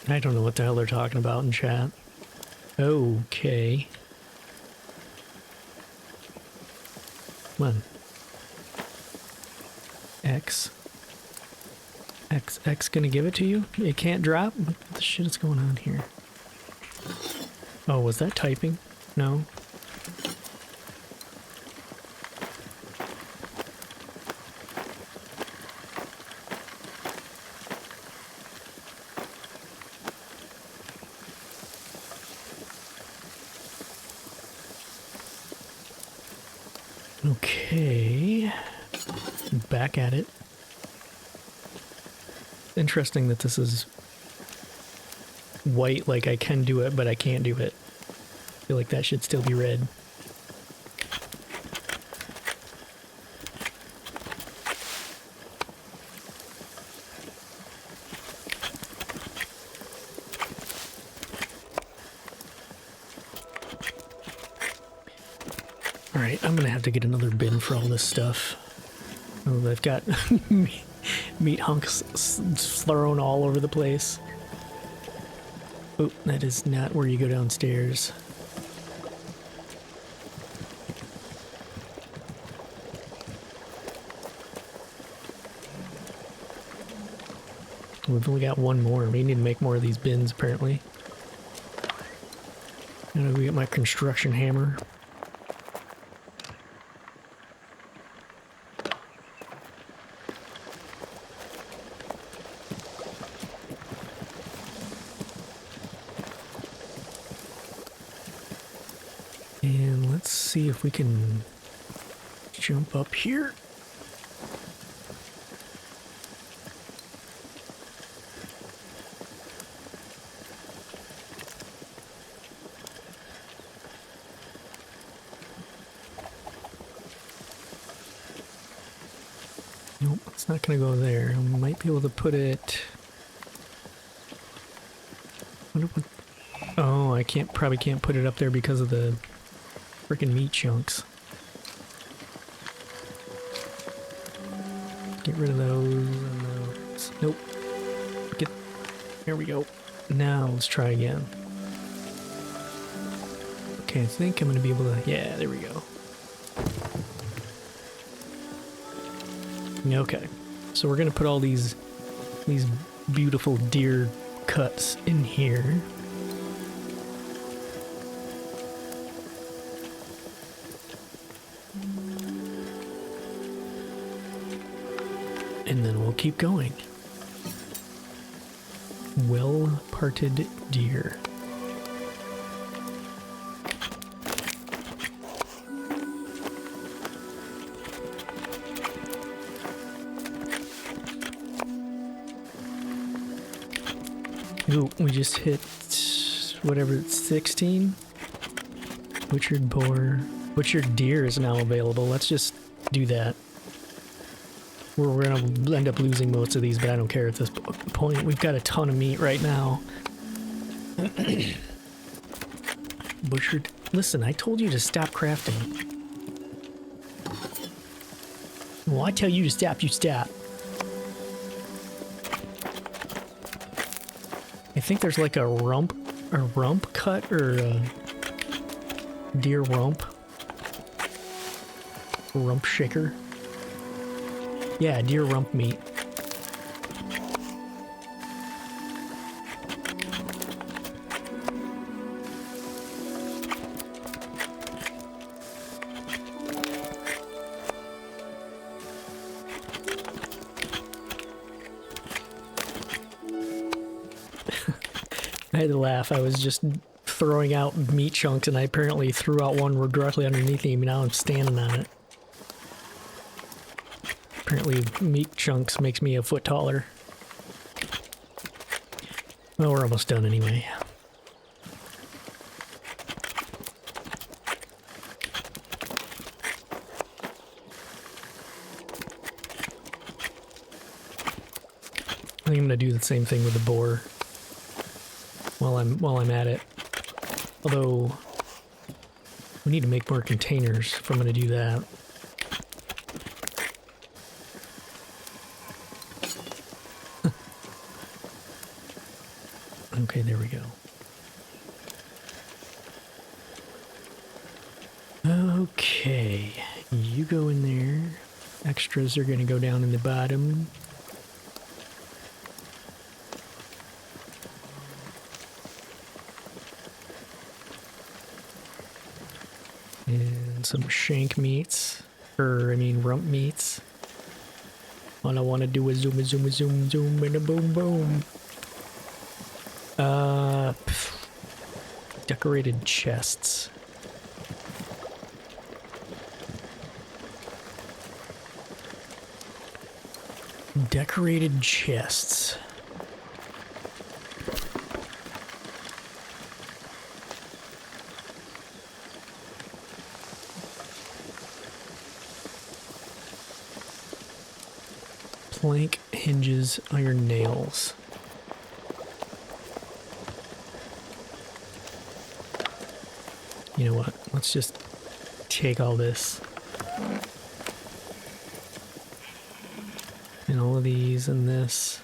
I don't know what the hell they're talking about in chat. Okay. Come on. X gonna give it to you? It can't drop? What the shit is going on here? Oh, was that typing? No. Okay. Back at it. Interesting that this is white, like I can do it, but I can't do it. I feel like that should still be red. Alright, I'm gonna have to get another bin for all this stuff. Oh, I've got meat hunks thrown all over the place. Oh, that is not where you go downstairs. We've only got one more. We need to make more of these bins, apparently. I'm gonna go get my construction hammer. And let's see if we can jump up here. Nope. It's not gonna go there. I might be able to put it... Oh, I probably can't put it up there because of the freaking meat chunks. Get rid of those and those. Nope. There we go. Now let's try again. Okay, I think I'm gonna be able to... Yeah, there we go. Okay, so we're gonna put all these beautiful deer cuts in here. And then we'll keep going. Well-parted deer. Ooh, we just hit whatever, it's 16. Butchered boar. Butchered deer is now available. Let's just do that. We're gonna end up losing most of these, but I don't care at this point. We've got a ton of meat right now. Butchered. Listen, I told you to stop crafting. Well, I tell you to stop, you stop. I think there's like a rump cut or a deer rump shaker. Yeah, deer rump meat. I had to laugh. I was just throwing out meat chunks and I apparently threw out one directly underneath me, and now I'm standing on it. Apparently meat chunks makes me a foot taller. Well, we're almost done anyway. I think I'm gonna do the same thing with the boar while I'm at it. Although we need to make more containers if I'm gonna do that. Okay, there we go. Okay, you go in there. Extras are gonna go down in the bottom. And some shank meats, rump meats. All I want to do is zoom, zoom, zoom, zoom, and a boom, boom. Decorated chests. Decorated chests. Plank, hinges, iron nails. You know what? Let's just take all this. And all of these and this.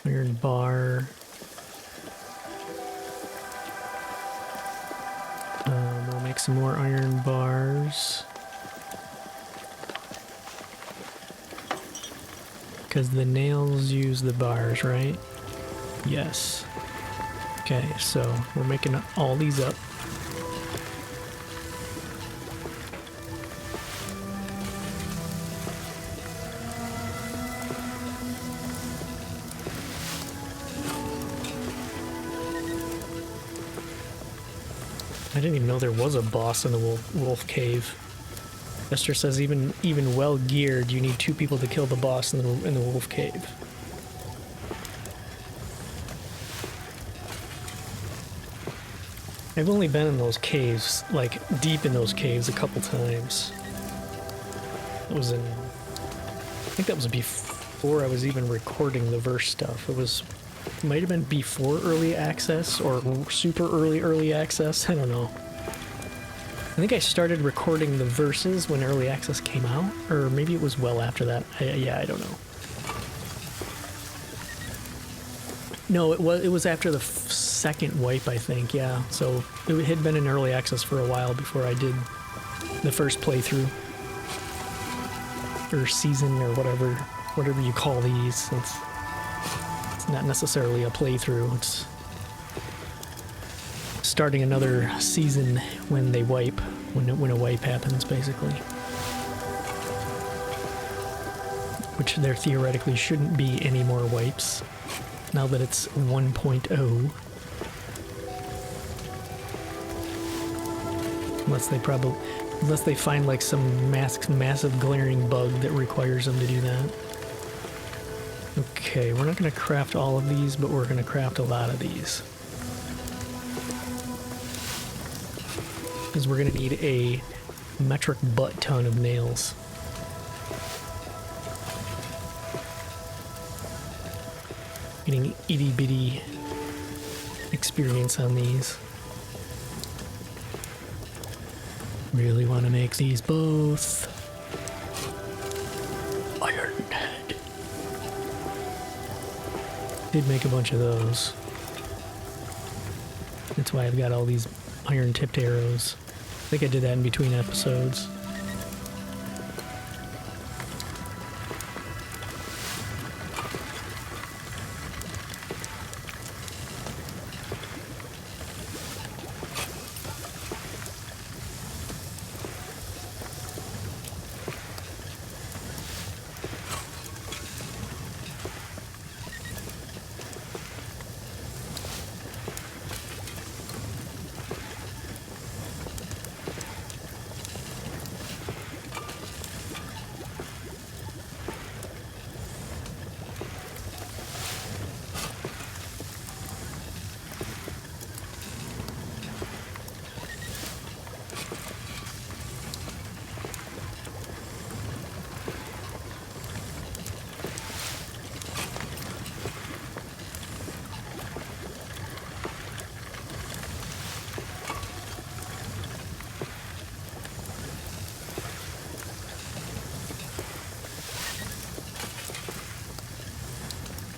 Iron bar. I'll make some more iron bars. Because the nails use the bars, right? Yes. Okay, so we're making all these up. I didn't even know there was a boss in the wolf cave. Esther says even well geared, you need 2 people to kill the boss in the wolf cave. I've only been in those caves, like deep in those caves, a couple times. It was in think that was before I was even recording the verse stuff. Might have been before early access or super early access. I don't know. I think I started recording the verses when early access came out, or maybe it was well after that. Yeah, I don't know. No, it was after the second wipe, I think. Yeah, so it had been in early access for a while before I did the first playthrough or season or whatever you call these. It's not necessarily a playthrough. It's starting another season when they wipe, when a wipe happens, basically. Which there theoretically shouldn't be any more wipes now that it's 1.0. Unless they find like some massive glaring bug that requires them to do that. Okay, we're not going to craft all of these, but we're going to craft a lot of these. Because we're going to need a metric butt ton of nails. Getting itty bitty experience on these. Really want to make these both. Iron Head. Did make a bunch of those. That's why I've got all these iron tipped arrows. I think I did that in between episodes.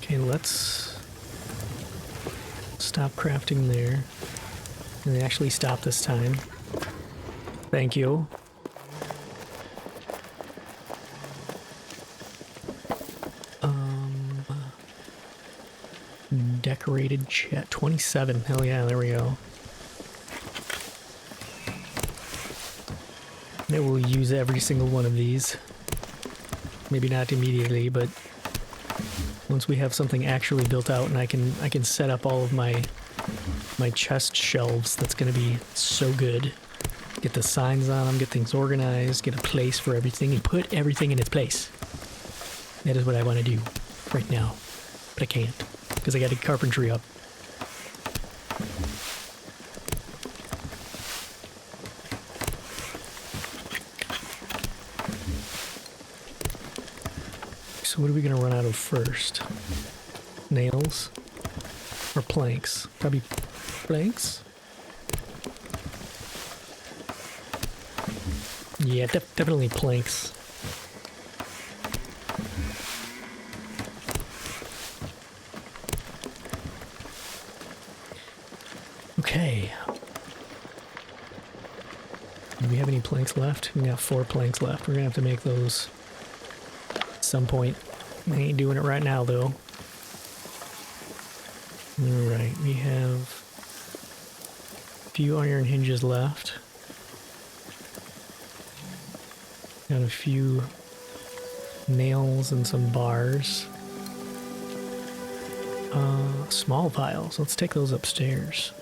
Okay, let's stop crafting there. And actually stop this time. Thank you. Decorated chat 27. Hell yeah, there we go. Maybe we'll use every single one of these. Maybe not immediately, but once we have something actually built out and I can set up all of my chest shelves, that's gonna be so good. Get the signs on them, get things organized, get a place for everything, and put everything in its place. That is what I want to do right now, but I can't because I got to carpentry up. So what are we gonna run out of first? Nails or planks? Probably planks. Yeah, definitely planks. Okay. Do we have any planks left? We got 4 planks left. We're gonna have to make those at some point. I ain't doing it right now, though. Alright, we have a few iron hinges left. Got a few nails and some bars. Small vials. Let's take those upstairs.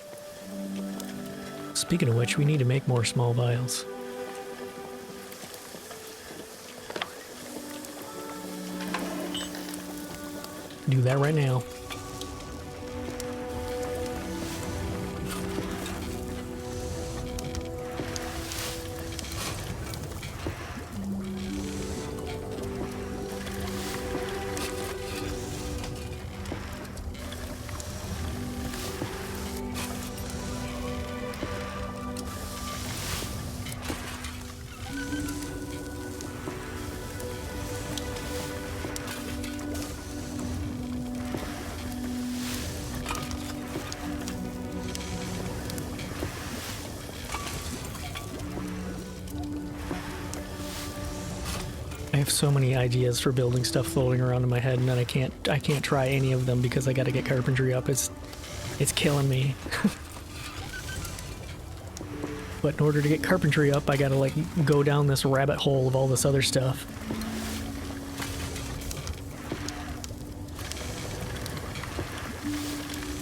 Speaking of which, we need to make more small vials. Do that right now. have so many ideas for building stuff floating around in my head, and then I can't try any of them because I gotta get carpentry up. It's killing me. But in order to get carpentry up, I gotta like go down this rabbit hole of all this other stuff.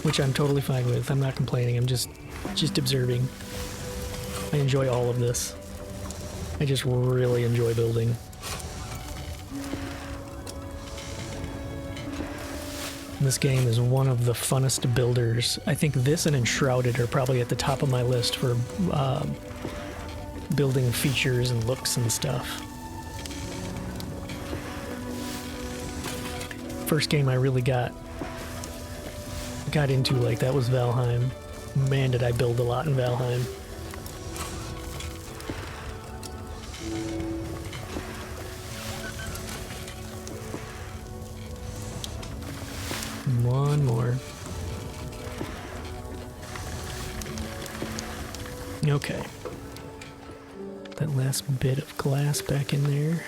Which I'm totally fine with. I'm not complaining. I'm just observing. I enjoy all of this. I just really enjoy building. This game is one of the funnest builders. I think this and Enshrouded are probably at the top of my list for building features and looks and stuff. First game I really got into like that was Valheim. Man, did I build a lot in Valheim. One more. Okay. That last bit of glass back in there.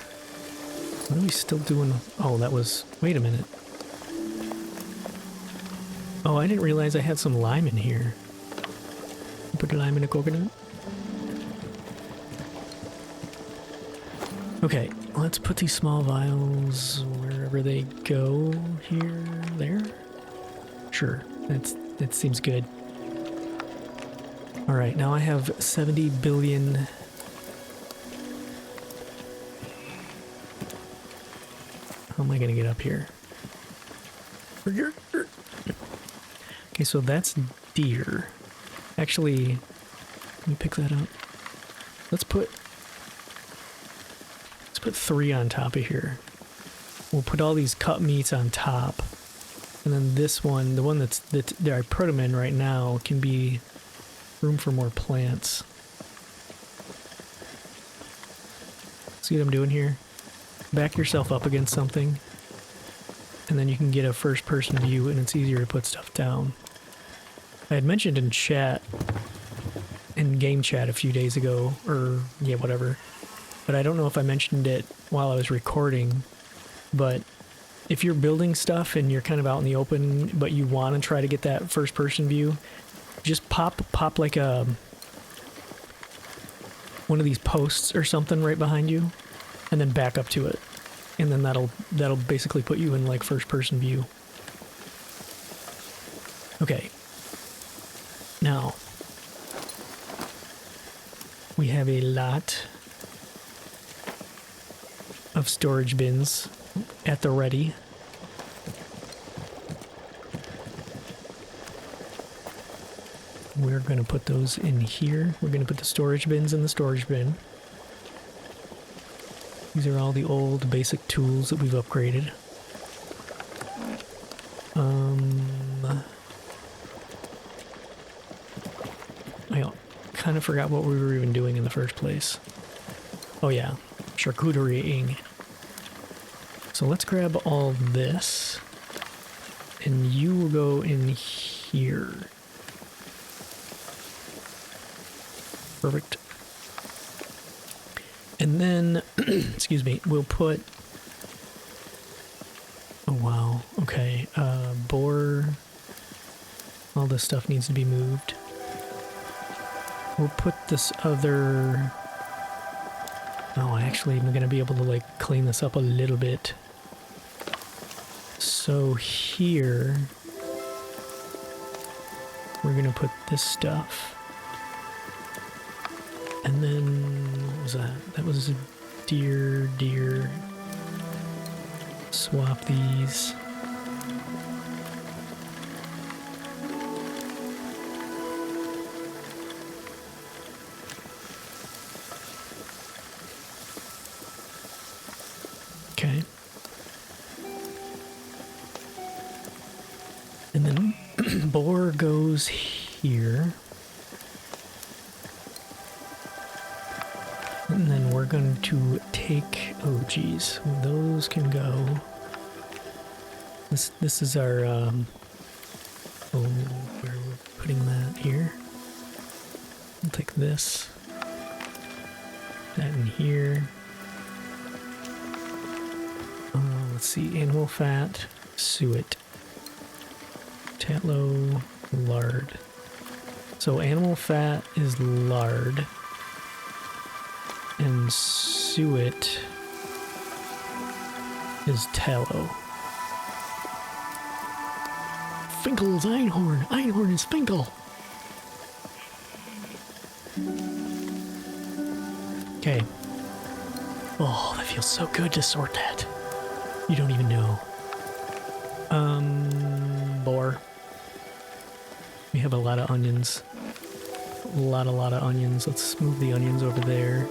What are we still doing? Oh, that was... Wait a minute. Oh, I didn't realize I had some lime in here. Put the lime in a coconut. Okay, let's put these small vials wherever they go. Here, there. Sure, that seems good. All right, now I have 70 billion. How am I gonna get up here? Okay, so that's deer. Actually, let me pick that up. Let's put 3 on top of here. We'll put all these cut meats on top. And then this one, the one that I put them in right now, can be room for more plants. See what I'm doing here? Back yourself up against something, and then you can get a first-person view, and it's easier to put stuff down. I had mentioned in chat, in game chat a few days ago, or yeah, whatever, but I don't know if I mentioned it while I was recording, but if you're building stuff and you're kind of out in the open, but you want to try to get that first-person view, just pop like one of these posts or something right behind you, and then back up to it, and then that'll basically put you in like first-person view. Okay. Now we have a lot of storage bins at the ready. We're going to put those in here. We're going to put the storage bins in the storage bin. These are all the old basic tools that we've upgraded. I kind of forgot what we were even doing in the first place. Oh yeah, charcuterie-ing. So let's grab all this, and you will go in here. Perfect. And then, excuse me, we'll put, oh wow, okay, boar, all this stuff needs to be moved. We'll put this other, oh, actually I'm gonna be able to like clean this up a little bit. So here, we're gonna put this stuff. And then, what was that? That was a deer. Swap these. Okay. And then boar goes here. And then we're going to take, oh geez, those can go. This is our, oh, where we're putting that here. We'll take this, that in here. Let's see, animal fat, suet, tallow, lard. So animal fat is lard, and suet is tallow. Finkel's Einhorn. Einhorn is Finkel. Okay. Oh, that feels so good to sort that. You don't even know. Boar. We have a lot of onions. A lot of onions. Let's move the onions over there.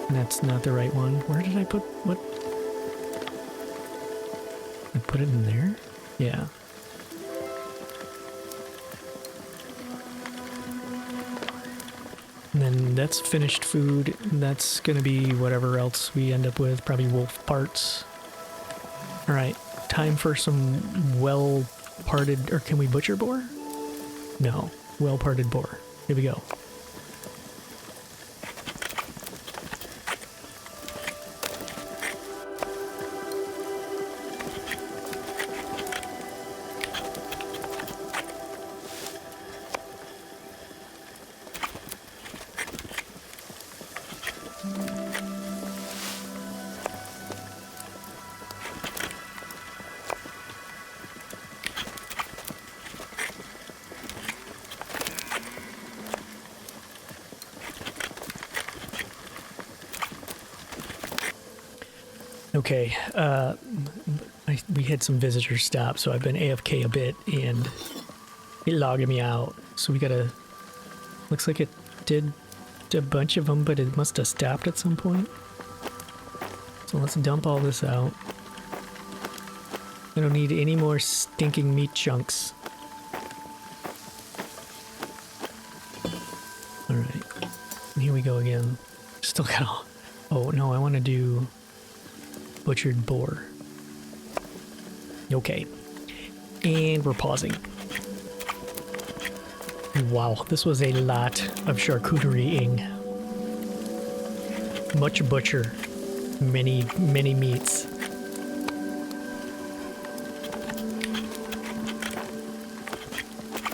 And that's not the right one. Where did I put what? I put it in there? Yeah. And then that's finished food. That's gonna be whatever else we end up with. Probably wolf parts. Alright, time for some well-parted... Or can we butcher boar? No. Well-parted boar. Here we go. Okay, we had some visitors stop, so I've been AFK a bit, and it logged me out. So we gotta... Looks like it did a bunch of them, but it must have stopped at some point. So let's dump all this out. I don't need any more stinking meat chunks. Alright, and here we go again. Still got... Oh, no, I want to do... Butchered boar. Okay. And we're pausing. Wow, this was a lot of charcuterie-ing. Much butcher. Many meats.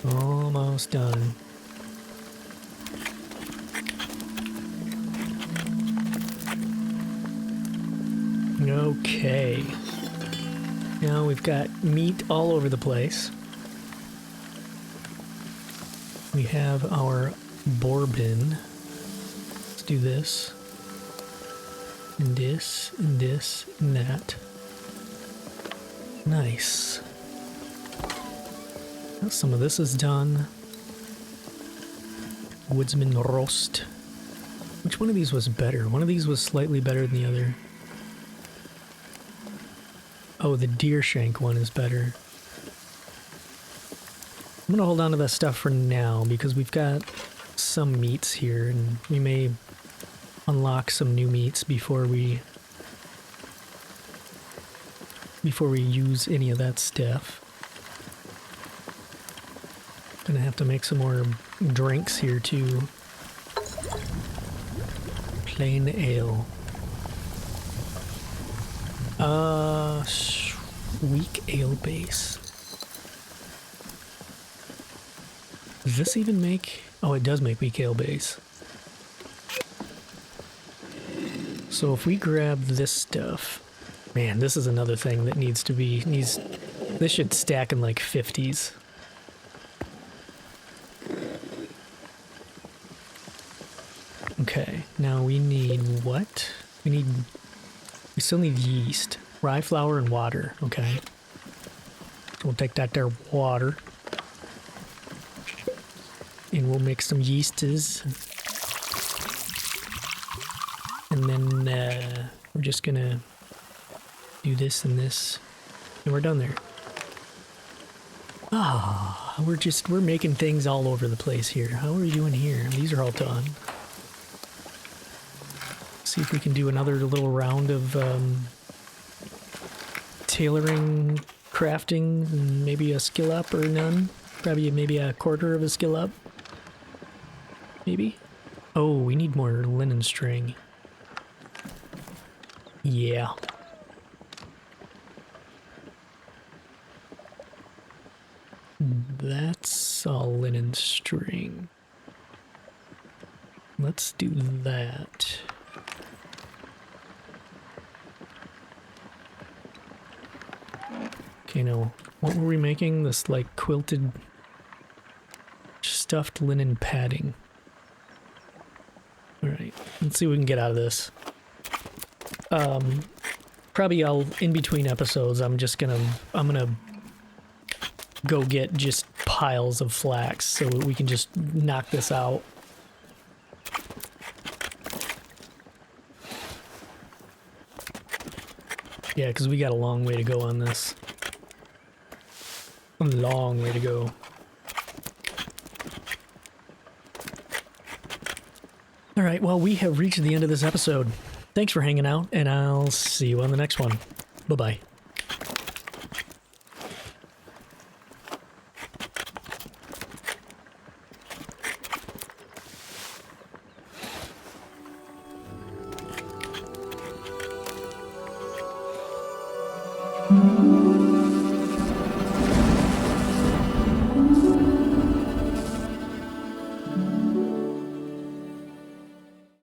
Almost done. Okay. Now we've got meat all over the place. We have our boar bin. Let's do this. And this, and this, and that. Nice. Now some of this is done. Woodsman roast. Which one of these was better? One of these was slightly better than the other. Oh, the deer shank one is better. I'm gonna hold on to that stuff for now because we've got some meats here and we may unlock some new meats before we use any of that stuff. Gonna have to make some more drinks here too. Plain ale. Weak ale base. Does this even make... Oh, it does make weak ale base. So if we grab this stuff... Man, this is another thing that needs to be... This should stack in like 50s. Okay, now we need what? We still need yeast. Rye flour and water, okay. So we'll take that there water. And we'll make some yeastes. And then we're just gonna do this and this. And we're done there. Ah, we're making things all over the place here. How are we doing here? These are all done. See if we can do another little round of tailoring, crafting, and maybe a skill up or none. Probably maybe a quarter of a skill up. Maybe? Oh, we need more linen string. Yeah. That's all linen string. Let's do that. Okay, now, what were we making? This, like, quilted stuffed linen padding. Alright, let's see what we can get out of this. Probably in between episodes, I'm gonna go get just piles of flax so we can just knock this out. Yeah, because we got a long way to go on this. A long way to go. Alright, well, we have reached the end of this episode. Thanks for hanging out, and I'll see you on the next one. Bye-bye. Mm-hmm.